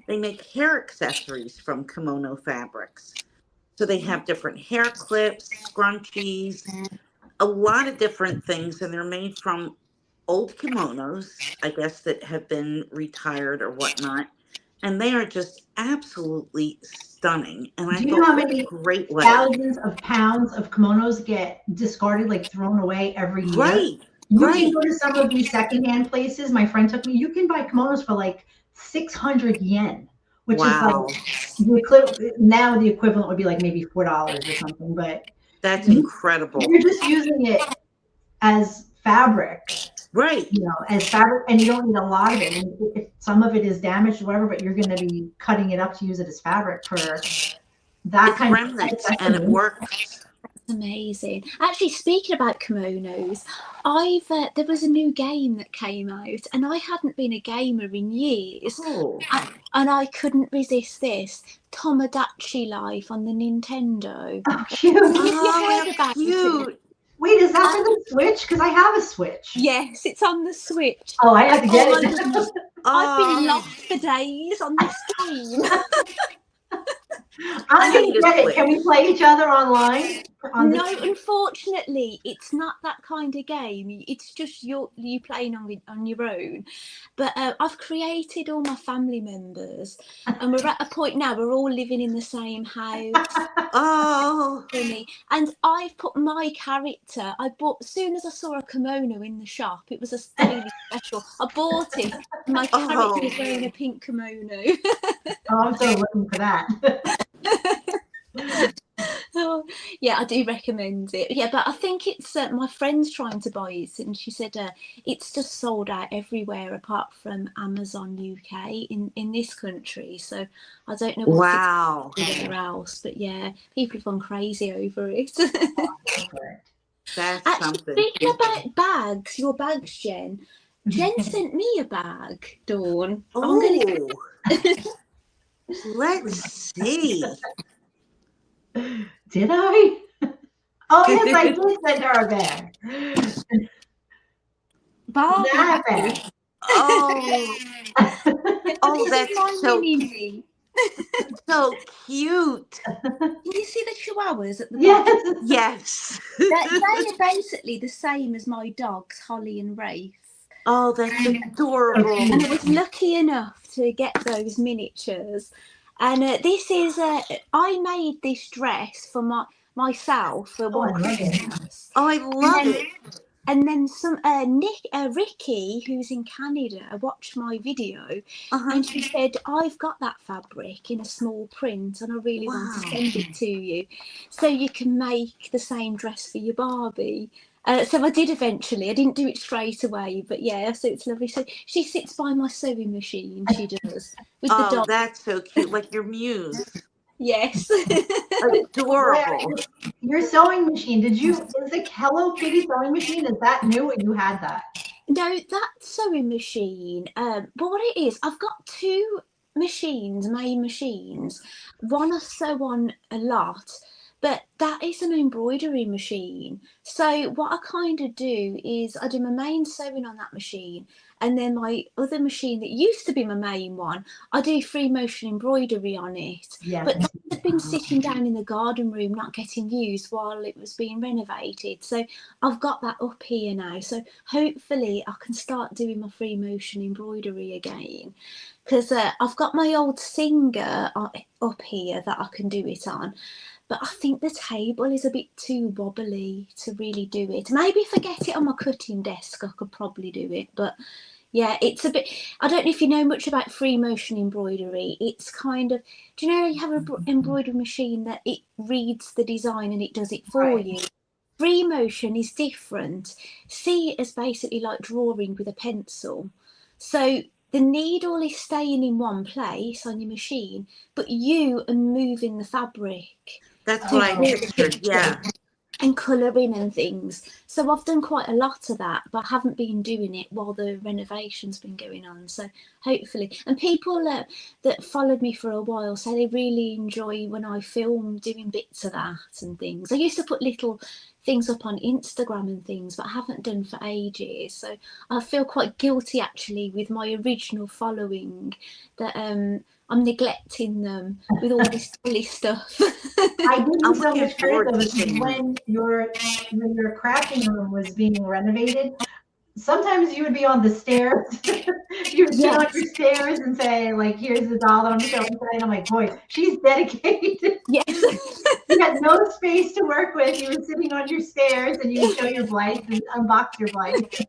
They make hair accessories from kimono fabrics. So they have different hair clips, scrunchies, a lot of different things, and they're made from old kimonos, I guess, that have been retired or whatnot. And they are just absolutely stunning. And I Do you know how thought, many great way. thousands of pounds of kimonos get discarded, like thrown away every year? Right. You Right. can go to some of these secondhand places. My friend took me. You can buy kimonos for like 600 yen, which Wow. is like now the equivalent would be like maybe $4 or something. But That's incredible. you're just using it as fabric, Right. you know, as fabric, and you don't need a lot of it. And if some of it is damaged or whatever, but you're going to be cutting it up to use it as fabric for that It's kind remnants, of and it works. Amazing. Actually, speaking about kimonos, there was a new game that came out, and I hadn't been a gamer in years. Oh. And I couldn't resist this Tomodachi Life on the Nintendo. Oh, cute. Oh, how cute. Wait, is that for the Switch? Because I have a Switch. Yes, it's on the Switch. Oh, I have to get Oh, it. I've been lost for days on this game. I'm going to get it. Can we play each other online? No, unfortunately, it's not that kind of game. It's just you playing on your own. But I've created all my family members, and we're at a point now we're all living in the same house. Oh. And I've put my character. I bought as soon as I saw a kimono in the shop. It was a daily special. I bought it. My character was wearing a pink kimono. Oh, I'm so looking for that. Oh, yeah, I do recommend it. Yeah, but I think it's my friend's trying to buy it, and she said it's just sold out everywhere apart from Amazon UK in this country. So I don't know what's anywhere else, but yeah, people have gone crazy over it. That's actually, something. speaking about bags, your bags, Jen sent me a bag, Dawn. Oh. Let's see. Did I? Oh, yes, I did send her a bag. Barbie. That bag. Oh. Oh, that's so so cute. Can you see the chihuahuas at the Yes. Yes. They're basically the same as my dogs, Holly and Rafe. Oh, that's adorable. And I was lucky enough to get those miniatures. And this is I made this dress for myself for one Christmas. Oh, I love it. And then Ricky, who's in Canada, watched my video, and she said, "I've got that fabric in a small print, and I really want to send it to you, so you can make the same dress for your Barbie." So I did eventually. I didn't do it straight away, but yeah, so it's lovely. So she sits by my sewing machine, she does. With the dog. That's so cute, like your muse. Yes. Adorable. Your sewing machine, is the Hello Kitty sewing machine, is that new or you had that? No, that sewing machine. But what it is, I've got two machines, main machines. One I sew on a lot, but that is an embroidery machine. So what I kind of do is I do my main sewing on that machine, and then my other machine that used to be my main one, I do free motion embroidery on it. Yes. But that had been sitting down in the garden room, not getting used while it was being renovated. So I've got that up here now. So hopefully I can start doing my free motion embroidery again, because I've got my old Singer up here that I can do it on, but I think the table is a bit too wobbly to really do it. Maybe if I get it on my cutting desk I could probably do it, but yeah, it's a bit, I don't know if you know much about free motion embroidery. It's kind of, do you know you have an embroidery machine that it reads the design and it does it for Right. you? Free motion is different. See it as basically like drawing with a pencil. So the needle is staying in one place on your machine, but you are moving the fabric. That's what I pictured. Yeah. And colouring and things. So I've done quite a lot of that, but I haven't been doing it while the renovation's been going on. So hopefully, and people that followed me for a while say they really enjoy when I film doing bits of that and things. I used to put little things up on Instagram and things, but I haven't done for ages. So I feel quite guilty actually with my original following that I'm neglecting them with all this silly stuff. I give you I'm so looking much forward credit though, to because seeing when your crafting room was being renovated, sometimes you would be on the stairs. You would sit on Yes. your stairs and say, like, here's the doll that I'm showing today. And I'm like, boy, she's dedicated. Yes. You had no space to work with. You were sitting on your stairs and you would show your blights and unbox your blights.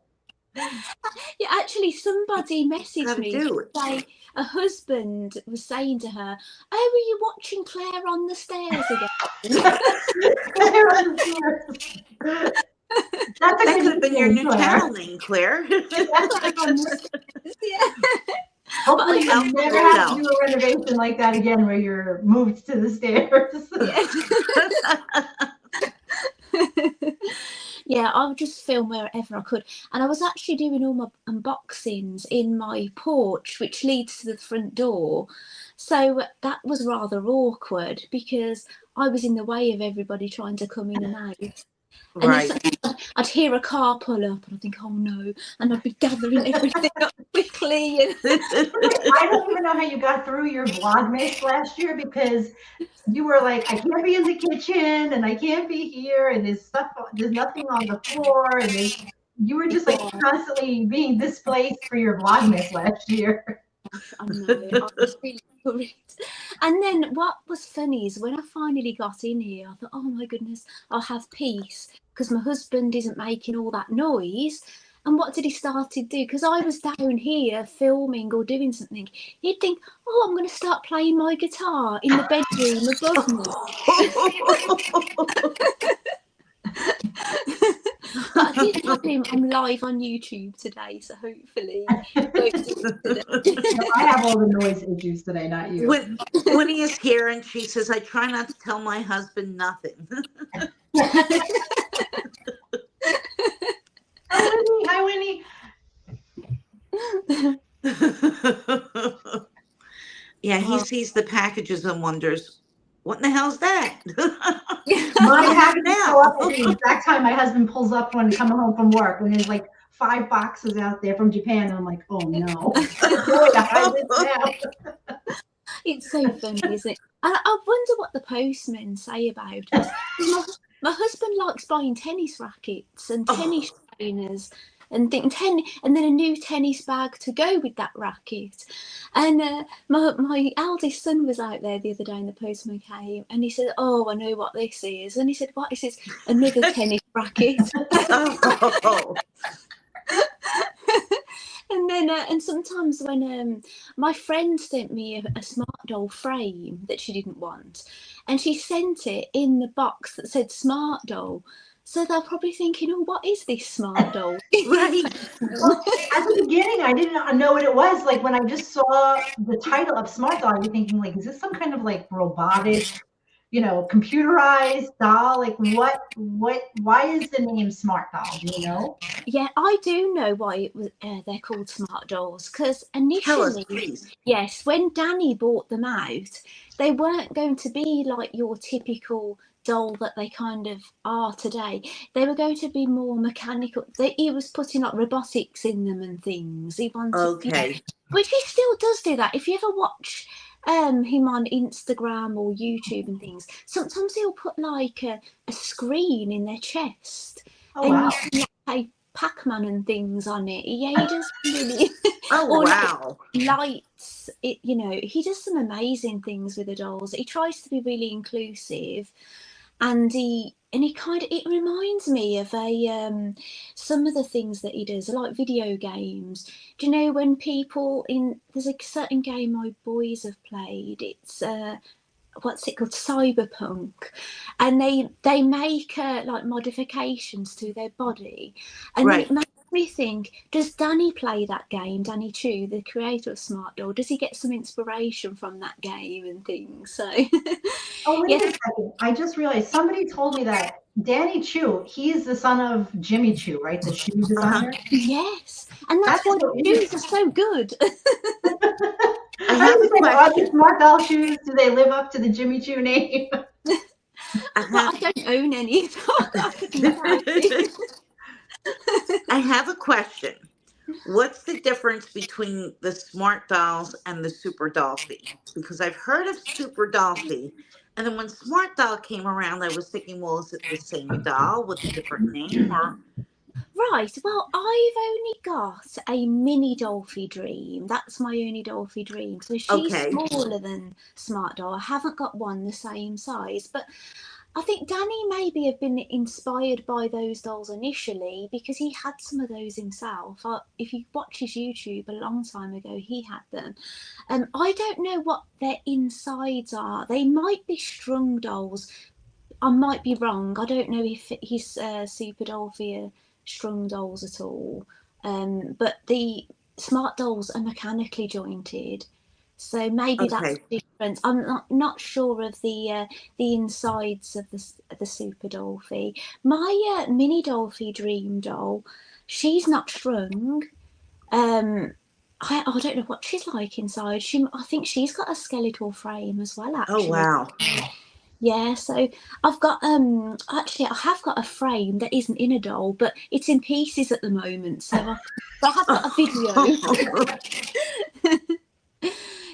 Yeah, actually, somebody messaged Gotta me do to it. say a husband was saying to her, "Oh, were you watching Claire on the stairs again?" Claire on the stairs. That's a That good could have been your nickname, new Claire. channel name, Claire. Claire on the stairs, yeah. Hopefully But you never have to do a renovation like that again where you're moved to the stairs. yes. Yeah, I would just film wherever I could. And I was actually doing all my unboxings in my porch, which leads to the front door. So that was rather awkward because I was in the way of everybody trying to come in and out. And Right. then I'd hear a car pull up and I'd think, oh no, and I'd be gathering everything up quickly. And I don't even know how you got through your Vlogmas last year, because you were like, I can't be in the kitchen and I can't be here and there's nothing on the floor, and you were just like constantly being displaced for your Vlogmas last year. I know, I was really worried. And then what was funny is when I finally got in here, I thought, oh my goodness, I'll have peace because my husband isn't making all that noise. And what did he start to do? Because I was down here filming or doing something. He'd think, oh, I'm going to start playing my guitar in the bedroom above me. But I did have him. I'm live on YouTube today, so hopefully. I have all the noise issues today, not you. Winnie is here and she says, I try not to tell my husband nothing. Hi, Winnie. Yeah, he sees the packages and wonders, what in the hell's that? Mine happened to show up at the exact time my husband pulls up when coming home from work, and there's like 5 boxes out there from Japan, and I'm like, oh no. It's so funny, isn't it? And I wonder what the postmen say about us. My husband likes buying tennis rackets and tennis trainers and and then a new tennis bag to go with that racket. And my eldest son was out there the other day and the postman came and he said, oh, I know what this is. And he said, what? He says, another tennis racket. And then, and sometimes when my friend sent me a smart doll frame that she didn't want, and she sent it in the box that said smart doll. So they're probably thinking, oh, what is this smart doll? Right. Well, at the beginning, I didn't know what it was. Like when I just saw the title of smart doll, you're thinking like, is this some kind of like robotic computerized doll? Like why is the name Smart Doll? Do you know? Yeah, I do know why it was. They're called smart dolls because Tell us, initially, please. yes, when Danny bought them out, they weren't going to be like your typical doll that they kind of are today. They were going to be more mechanical. He was putting like robotics in them and things. He wanted, Okay. which he still does do that. If you ever watch him on Instagram or YouTube and things, sometimes he'll put like a screen in their chest, Oh and wow. you can like, play Pac-Man and things on it. Yeah, he does really. Oh, Or wow. like lights. He does some amazing things with the dolls. He tries to be really inclusive, and he kind of, it reminds me of some of the things that he does, like video games. Do you know when people there's a certain game my boys have played? It's what's it called, Cyberpunk, and they make like modifications to their body, and then it Right. makes me think, does Danny play that game? Danny Chu, the creator of Smart Doll, does he get some inspiration from that game and things? So Oh, wait a yes, second. I just realized somebody told me that Danny Chu, he's the son of Jimmy Chu, right? The shoe Uh-huh. designer. yes, and that's That's why so the shoes are interesting. so good. I I have was a like, are question. these Smart Doll shoes? Do they live up to the Jimmy Chu name? I Well, have I don't own any, so I couldn't say. I have a question. What's the difference between the Smart Dolls and the Super Dolphy? Because I've heard of Super Dolphy, and then when Smart Doll came around, I was thinking, well, is it the same doll with a different name, or Right, well, I've only got a mini Dolphy Dream. That's my only Dolphy Dream. So she's okay, smaller than Smart Doll. I haven't got one the same size. But I think Danny maybe have been inspired by those dolls initially because he had some of those himself. If you watch his YouTube a long time ago, he had them. I don't know what their insides are. They might be strung dolls. I might be wrong. I don't know if his Super Dolphy are strung dolls at all. But the Smart dolls are mechanically jointed, so maybe that's okay, the difference. I'm not sure of the insides of the Super Dolphy. My mini Dolphy Dream doll, she's not strung. I don't know what she's like inside. I think she's got a skeletal frame as well, oh actually. wow, Yeah, so I've got actually I have got a frame that isn't in a doll, but it's in pieces at the moment. So I have got a video.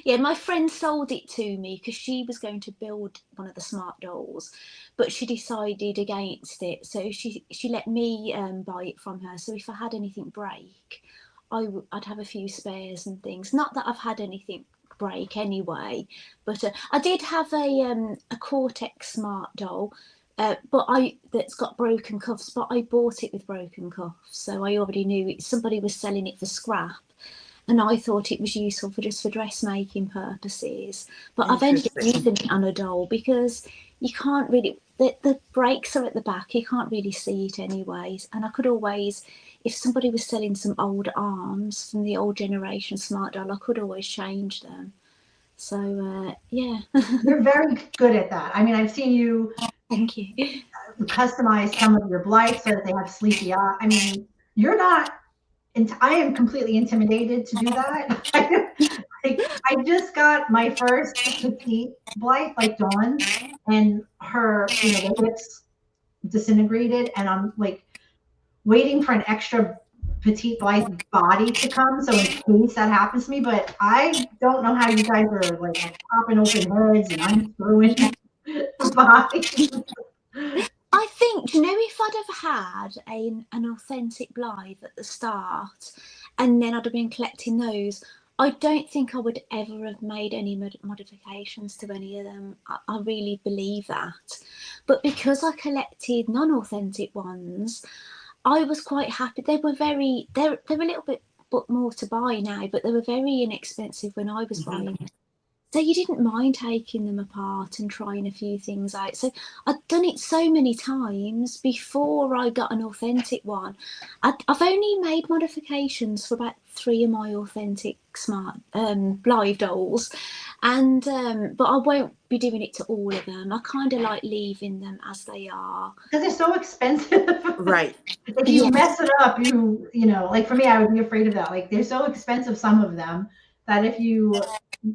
Yeah, my friend sold it to me because she was going to build one of the Smart dolls, but she decided against it. So she let me buy it from her. So if I had anything break, I'd have a few spares and things. Not that I've had anything break anyway, but I did have a Cortex Smart doll. That's got broken cuffs, but I bought it with broken cuffs, so I already knew somebody was selling it for scrap, and I thought it was useful for just for dressmaking purposes. But I've ended up interesting. using it on a doll because you can't really, the breaks are at the back, you can't really see it anyways. And I could always, if somebody was selling some old arms from the old generation Smart doll, I could always change them. So yeah, You're very good at that. I mean, I've seen you thank you. customize some of your blights so that they have sleepy eye. I mean, you're not. I am completely intimidated to do that. I just got my first petite blight, like Dawn, and her, the hips disintegrated, and I'm like waiting for an extra petite blight body to come, so in case that happens to me. But I don't know how you guys are like popping open heads and unscrewing bodies. I think, if I'd have had an authentic Blythe at the start, and then I'd have been collecting those, I don't think I would ever have made any modifications to any of them. I really believe that. But because I collected non-authentic ones, I was quite happy. They're a little bit more to buy now, but they were very inexpensive when I was buying them. So you didn't mind taking them apart and trying a few things out. So I'd done it so many times before I got an authentic one. I've only made modifications for about 3 of my authentic smart live dolls, and but I won't be doing it to all of them. I kind of like leaving them as they are. Because they're so expensive. Right. If you mess it up, you know, like for me, I would be afraid of that. Like they're so expensive, some of them, that if you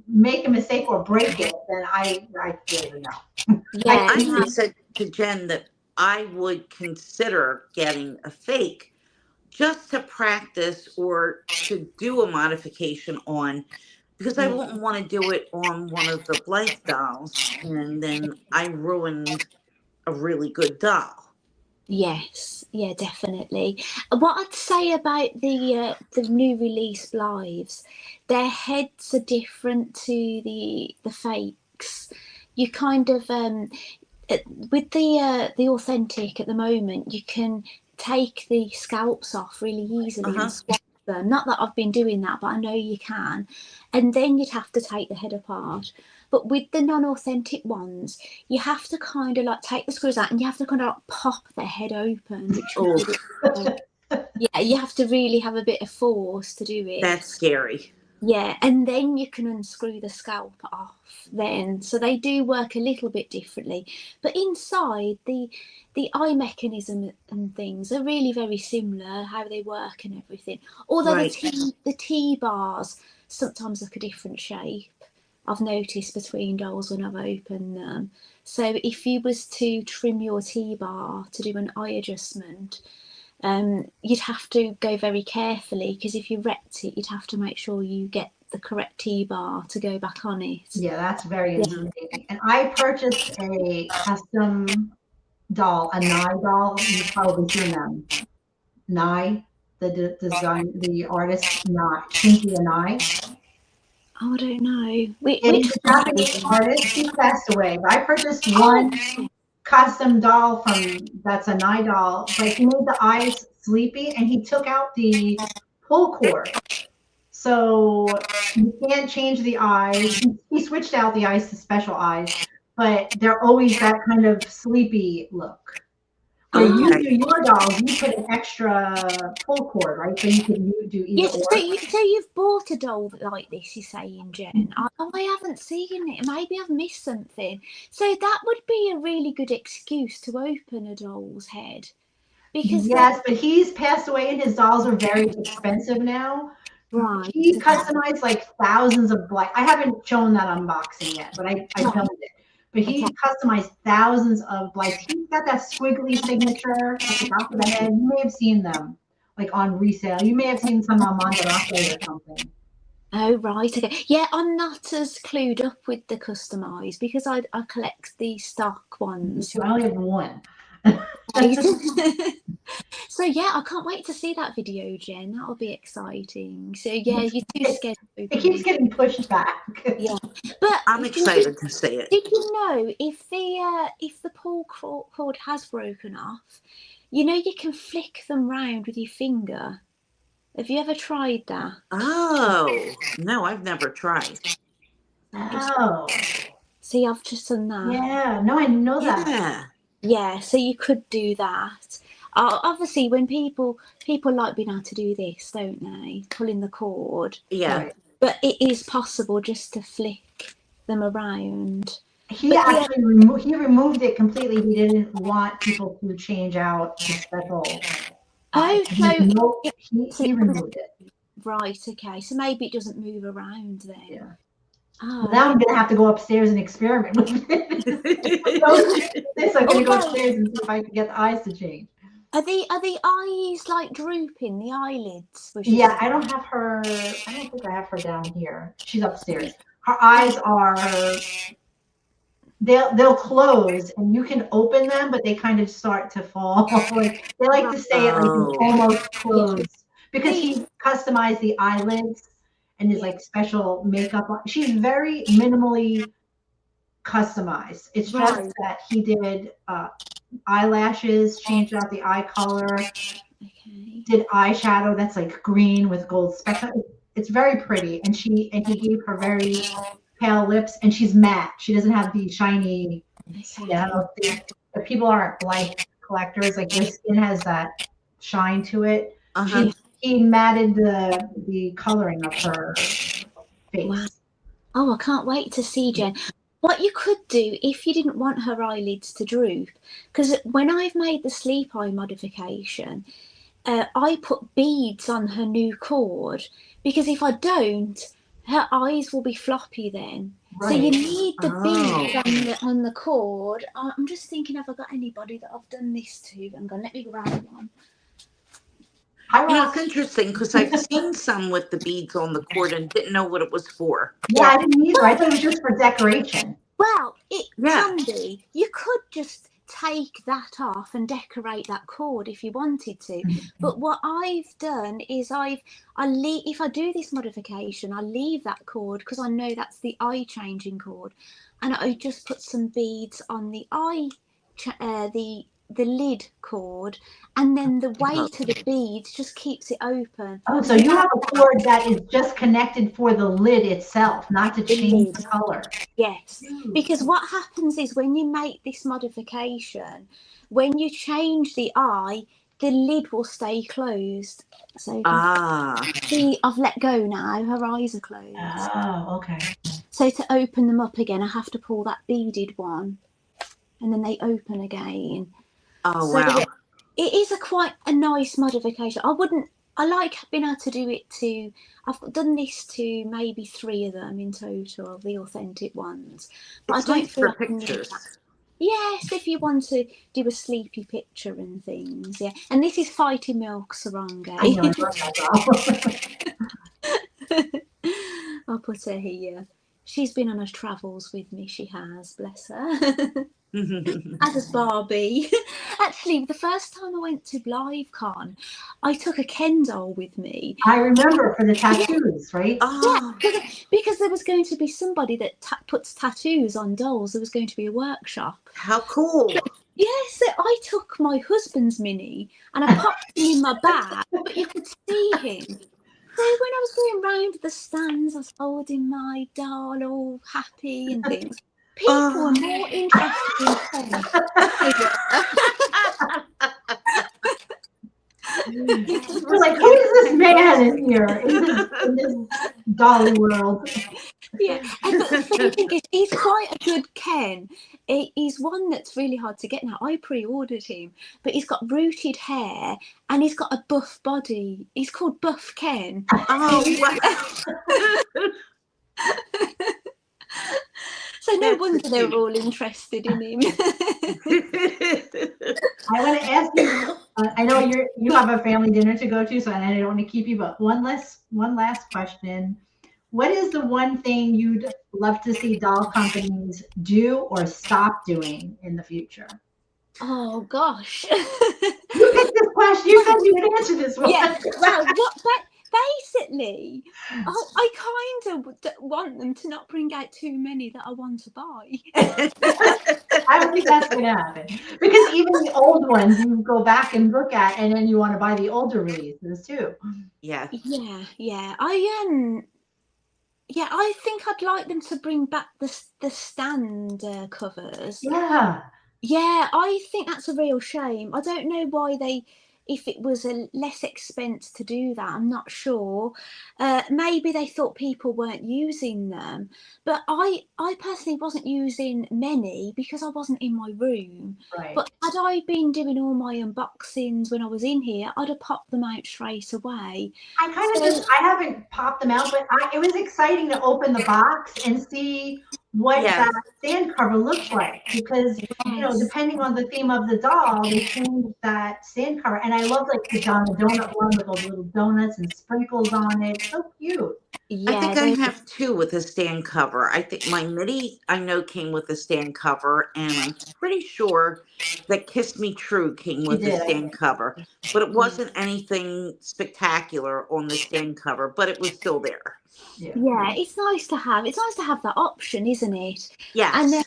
make a mistake or break it, then I really know. Yeah, I even said to Jen that I would consider getting a fake just to practice or to do a modification on, because I wouldn't want to do it on one of the Blythe dolls and then I ruined a really good doll. Yes, yeah, definitely. What I'd say about the new release Blythes, their heads are different to the fakes. You kind of with the authentic at the moment, you can take the scalps off really easily and swap them. Not that I've been doing that, but I know you can. And then you'd have to take the head apart. But with the non-authentic ones, you have to kind of like take the screws out and you have to kind of like pop their head open, which yeah, you have to really have a bit of force to do it. That's scary. Yeah, and then you can unscrew the scalp off then. So they do work a little bit differently. But inside, the eye mechanism and things are really very similar, how they work and everything. Although the T-bars sometimes look a different shape. I've noticed between dolls when I've opened them. So if you was to trim your T-bar to do an eye adjustment, you'd have to go very carefully, because if you wrecked it, you'd have to make sure you get the correct T-bar to go back on it. Yeah, that's very intimidating. And I purchased a custom doll, a Nye doll. You've probably seen them. Nye, the design, the artist, Nye, Cynthia Nye. Oh, I don't know. Which He's a Japanese artist. He passed away. But I purchased one custom doll that's a Nye doll, but he made the eyes sleepy and he took out the pull cord. So you can't change the eyes. He switched out the eyes to special eyes, but they're always that kind of sleepy look. Where you do your dolls, you put an extra pull cord, right? So you can do either or. So you've bought a doll like this, you're saying, Jen? I haven't seen it. Maybe I've missed something. So that would be a really good excuse to open a doll's head. Because yes, but he's passed away and his dolls are very expensive now. Right. He customized like thousands of I haven't shown that unboxing yet, but I filmed it. But he customized thousands of Blythes. He's got that squiggly signature at the top of the head. You may have seen them like on resale. You may have seen some on Mondarato or something. Oh, right. Okay. Yeah, I'm not as clued up with the customized because I collect the stock ones. I only have one. So yeah, I can't wait to see that video, Jen. That'll be exciting. So yeah, you're too scared. It keeps getting pushed back. Yeah, but I'm excited to see it. Did you know if the pull cord has broken off, you know you can flick them round with your finger? Have you ever tried that? Oh no, I've never tried. Oh, see, I've just done that. Yeah, no, I know that. Yeah, so you could do that. Obviously, when people like being able to do this, don't they? Pulling the cord. Yeah. Right. But it is possible just to flick them around. He actually removed it completely. He didn't want people to change out the special. Oh, so he removed it. Right. Okay. So maybe it doesn't move around then. Yeah. Oh, now I'm gonna have to go upstairs and experiment with it. I'm gonna go upstairs and see if I can get the eyes to change. Are the eyes like drooping, the eyelids? Yeah, I don't think I have her down here. She's upstairs. Her eyes are they'll close and you can open them, but they kind of start to fall. Like they like to stay at like almost closed because he customized the eyelids and his like special makeup. She's very minimally customized. It's just that he did eyelashes, changed out the eye color, did eyeshadow that's like green with gold specks. It's very pretty, and he gave her very pale lips, and she's matte. She doesn't have the shiny. Okay. I don't know if people aren't like collectors, like their skin has that shine to it. Uh-huh. He matted the coloring of her face. Wow. Oh, I can't wait to see, Jen. What you could do if you didn't want her eyelids to droop, because when I've made the sleep eye modification, I put beads on her new cord, because if I don't, her eyes will be floppy then. Right. So you need the beads Oh. on the cord. I'm just thinking, have I got anybody that I've done this to? I'm going, let me grab one. Hi, You know, Ross. it's interesting because I've seen some with the beads on the cord and didn't know what it was for. Yeah, I didn't either. I thought it was just for decoration. Well, it Yeah. can be. You could just take that off and decorate that cord if you wanted to. But what I've done is if I do this modification, I leave that cord because I know that's the eye changing cord, and I just put some beads on the the lid cord, and then the weight of the beads just keeps it open. Oh, so you have a cord that is just connected for the lid itself, not to The change lid. the color. Yes, because what happens is when you make this modification, when you change the eye, the lid will stay closed. So see, I've let go now, her eyes are closed. Oh, okay. So to open them up again, I have to pull that beaded one, and then they open again. Oh, So wow. it is quite a nice modification. I like being able to do it to, I've done this to maybe 3 of them in total, the authentic ones. But It's I don't nice feel for I can do pictures. that. Yes, if you want to do a sleepy picture and things, yeah. And this is Fighting Milk Sarong. I know, I love that. I'll put her here. She's been on her travels with me, she has, bless her. As has Barbie. Actually, the first time I went to BliveCon, I took a Ken doll with me. I remember for the tattoos, right? Oh, Yeah, because there was going to be somebody that puts tattoos on dolls. There was going to be a workshop. how cool. Yes, so I took my husband's mini and I popped him in my bag, but you could see him. So when I was going round the stands, I was holding my doll all happy and things. People were more interested in Ken. You're like, who is this man in here in this Dolly world? Yeah, but the funny thing is, he's quite a good Ken. He's one that's really hard to get now. I pre-ordered him, but he's got rooted hair and he's got a buff body. He's called Buff Ken. Oh, wow. So no That's wonder they were cute. all interested in him. I want to ask you. I know you have a family dinner to go to, so I don't want to keep you. But one last question. What is the one thing you'd love to see doll companies do or stop doing in the future? Oh gosh. You picked this question. You said you would answer this one. Yeah. Well, basically, I kind of want them to not bring out too many that I want to buy. I don't think that's going to happen because even the old ones you go back and look at, and then you want to buy the older releases too. Yeah. Yeah. I think I'd like them to bring back the stand covers. Yeah. Yeah, I think that's a real shame. I don't know why if it was a less expense to do that, I'm not sure. Maybe they thought people weren't using them, but I personally wasn't using many because I wasn't in my room. Right. But had I been doing all my unboxings when I was in here, I'd have popped them out straight away. I haven't popped them out, but it was exciting to open the box and see what Yes. that stand cover looks like because depending on the theme of the doll, they changed that stand cover. And I love like the donut one with all the little donuts and sprinkles on it. So cute. I think I have 2 with a stand cover. I think my mini, I know, came with a stand cover, and I'm pretty sure that Kiss Me True came with a stand cover. But it wasn't anything spectacular on the stand cover, but it was still there. Yeah, it's nice to have. It's nice to have that option, isn't it? Yes. And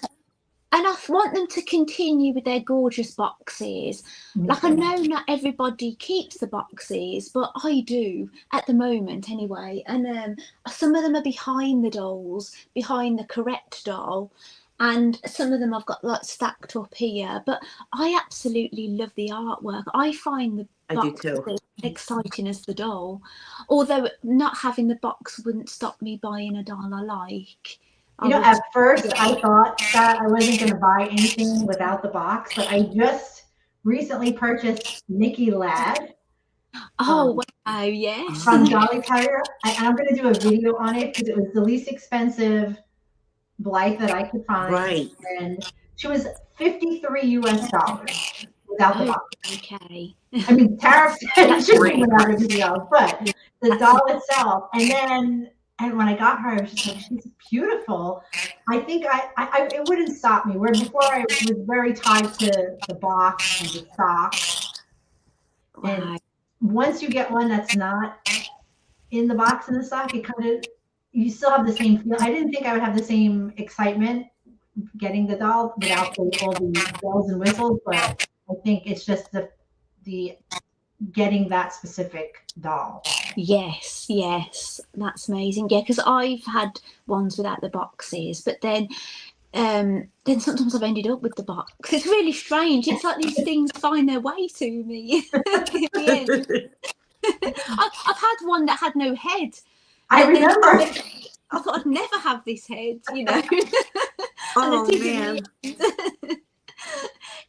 And I want them to continue with their gorgeous boxes. Like, I know not everybody keeps the boxes, but I do at the moment anyway. And some of them are behind the dolls, behind the correct doll. And some of them I've got like stacked up here. But I absolutely love the artwork. I find the I do box too. as exciting as the doll. Although not having the box wouldn't stop me buying a doll I like. You know, at first I thought that I wasn't going to buy anything without the box, but I just recently purchased Nikki Ladd. Oh, wow, yes. From Dolly Corner. I'm going to do a video on it because it was the least expensive Blythe that I could find. Right. And she was $53 US without the box. Okay. I mean, tariffs and shipping Great. and everything else, but the doll itself. And when I got her, I was just like, she's beautiful. I think I it wouldn't stop me. Where before I was very tied to the box and the socks. And once you get one that's not in the box and the sock, it kind of, you still have the same feel. I didn't think I would have the same excitement getting the doll without all the bells and whistles, but I think it's just the getting that specific doll. Yes, that's amazing. Yeah, because I've had ones without the boxes, but then sometimes I've ended up with the box. It's really strange. It's like these things find their way to me. I've had one that had no head. I remember. I thought I'd never have this head, you know. Oh man.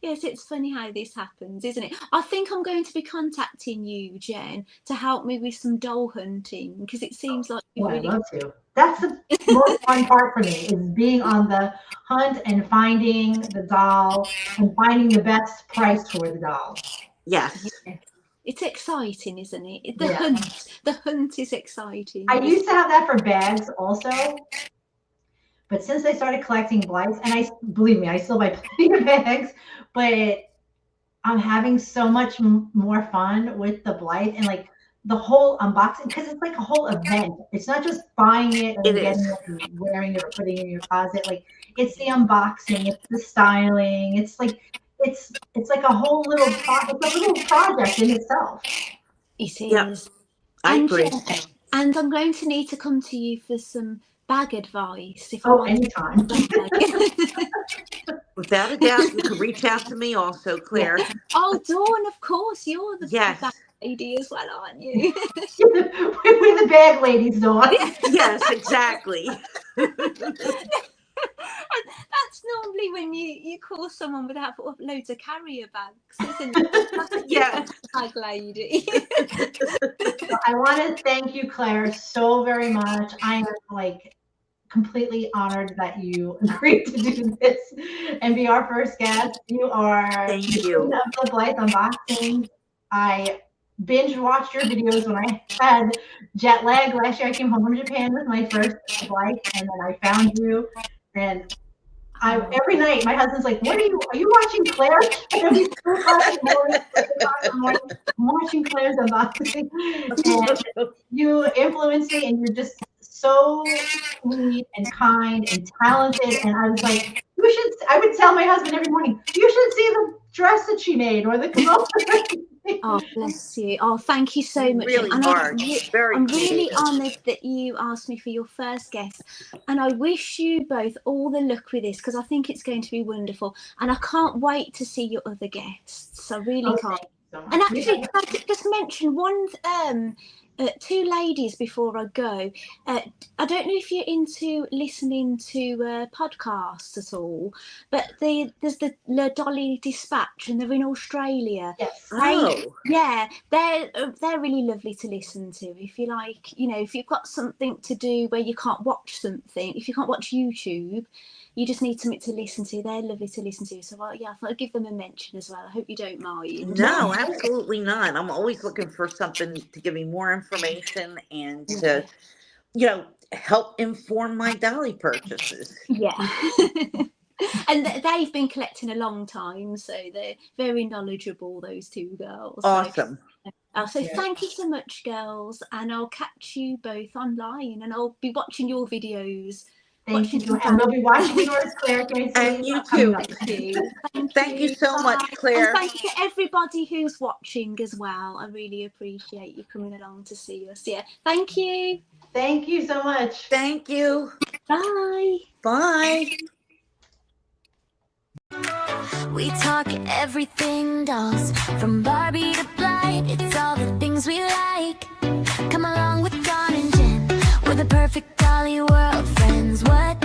Yes, it's funny how this happens, isn't it? I think I'm going to be contacting you, Jen, to help me with some doll hunting, because it seems like you really... I'd love to. That's the most fun part for me, is being on the hunt and finding the doll and finding the best price for the doll. Yes. It's exciting, isn't it? The hunt is exciting. I used to have that for bags also. But since I started collecting Blythes, and believe me, I still buy plenty of bags, but I'm having so much more fun with the Blythe and like the whole unboxing, because it's like a whole event. It's not just buying it and getting it and wearing it or putting it in your closet. Like, it's the unboxing, it's the styling. It's like like a whole little project in itself. It is. Yep. I agree. And I'm going to need to come to you for some bag advice. Anytime. Without a doubt, you can reach out to me also, Claire. Oh, Dawn, of course, you're the yes. bag lady as well, aren't you? We're the bag ladies, Dawn. Yes, exactly. That's normally when you call someone without loads of carrier bags, isn't it? Yeah. Bag lady. I want to thank you, Claire, so very much. I am like completely honored that you agreed to do this and be our first guest. You are thank you. Of the Blythe unboxing. I binge watched your videos when I had jet lag last year. I came home from Japan with my first Blythe, and then I found you. And every night my husband's like, are you watching Claire? I'm watching Claire's unboxing. And you influence me, and you're just so sweet and kind and talented. And I was like, I would tell my husband every morning, you should see the dress that she made or the kimono. Oh, bless you. Oh, thank you so much. Really and hard. I'm really honoured that you asked me for your first guest. And I wish you both all the luck with this, because I think it's going to be wonderful. And I can't wait to see your other guests. I really can't. So and actually, can I just mention two ladies before I go. I don't know if you're into listening to podcasts at all, but there's the La Dolly Dispatch, and they're in Australia. Yes. They're really lovely to listen to. If you like, if you've got something to do where you can't watch something, if you can't watch YouTube, you just need something to listen to. They're lovely to listen to. So, I thought I'd give them a mention as well. I hope you don't mind. No, absolutely not. I'm always looking for something to give me more information and to, help inform my Dolly purchases. Yeah. And they've been collecting a long time, so they're very knowledgeable, those two girls. Awesome. So thank you so much, girls, and I'll catch you both online, and I'll be watching your videos. Thank you. And we'll be watching yours, Claire. Can't And see you coming too. up. Thank you. Thank you so much, Bye. Claire. And thank you to everybody who's watching as well. I really appreciate you coming along to see us. Yeah. Thank you. Thank you so much. Thank you. Bye. Bye. We talk everything dolls, from Barbie to Blight. It's all the things we like. Come along with Dawn and Jen. We're the perfect Dolly world friends. What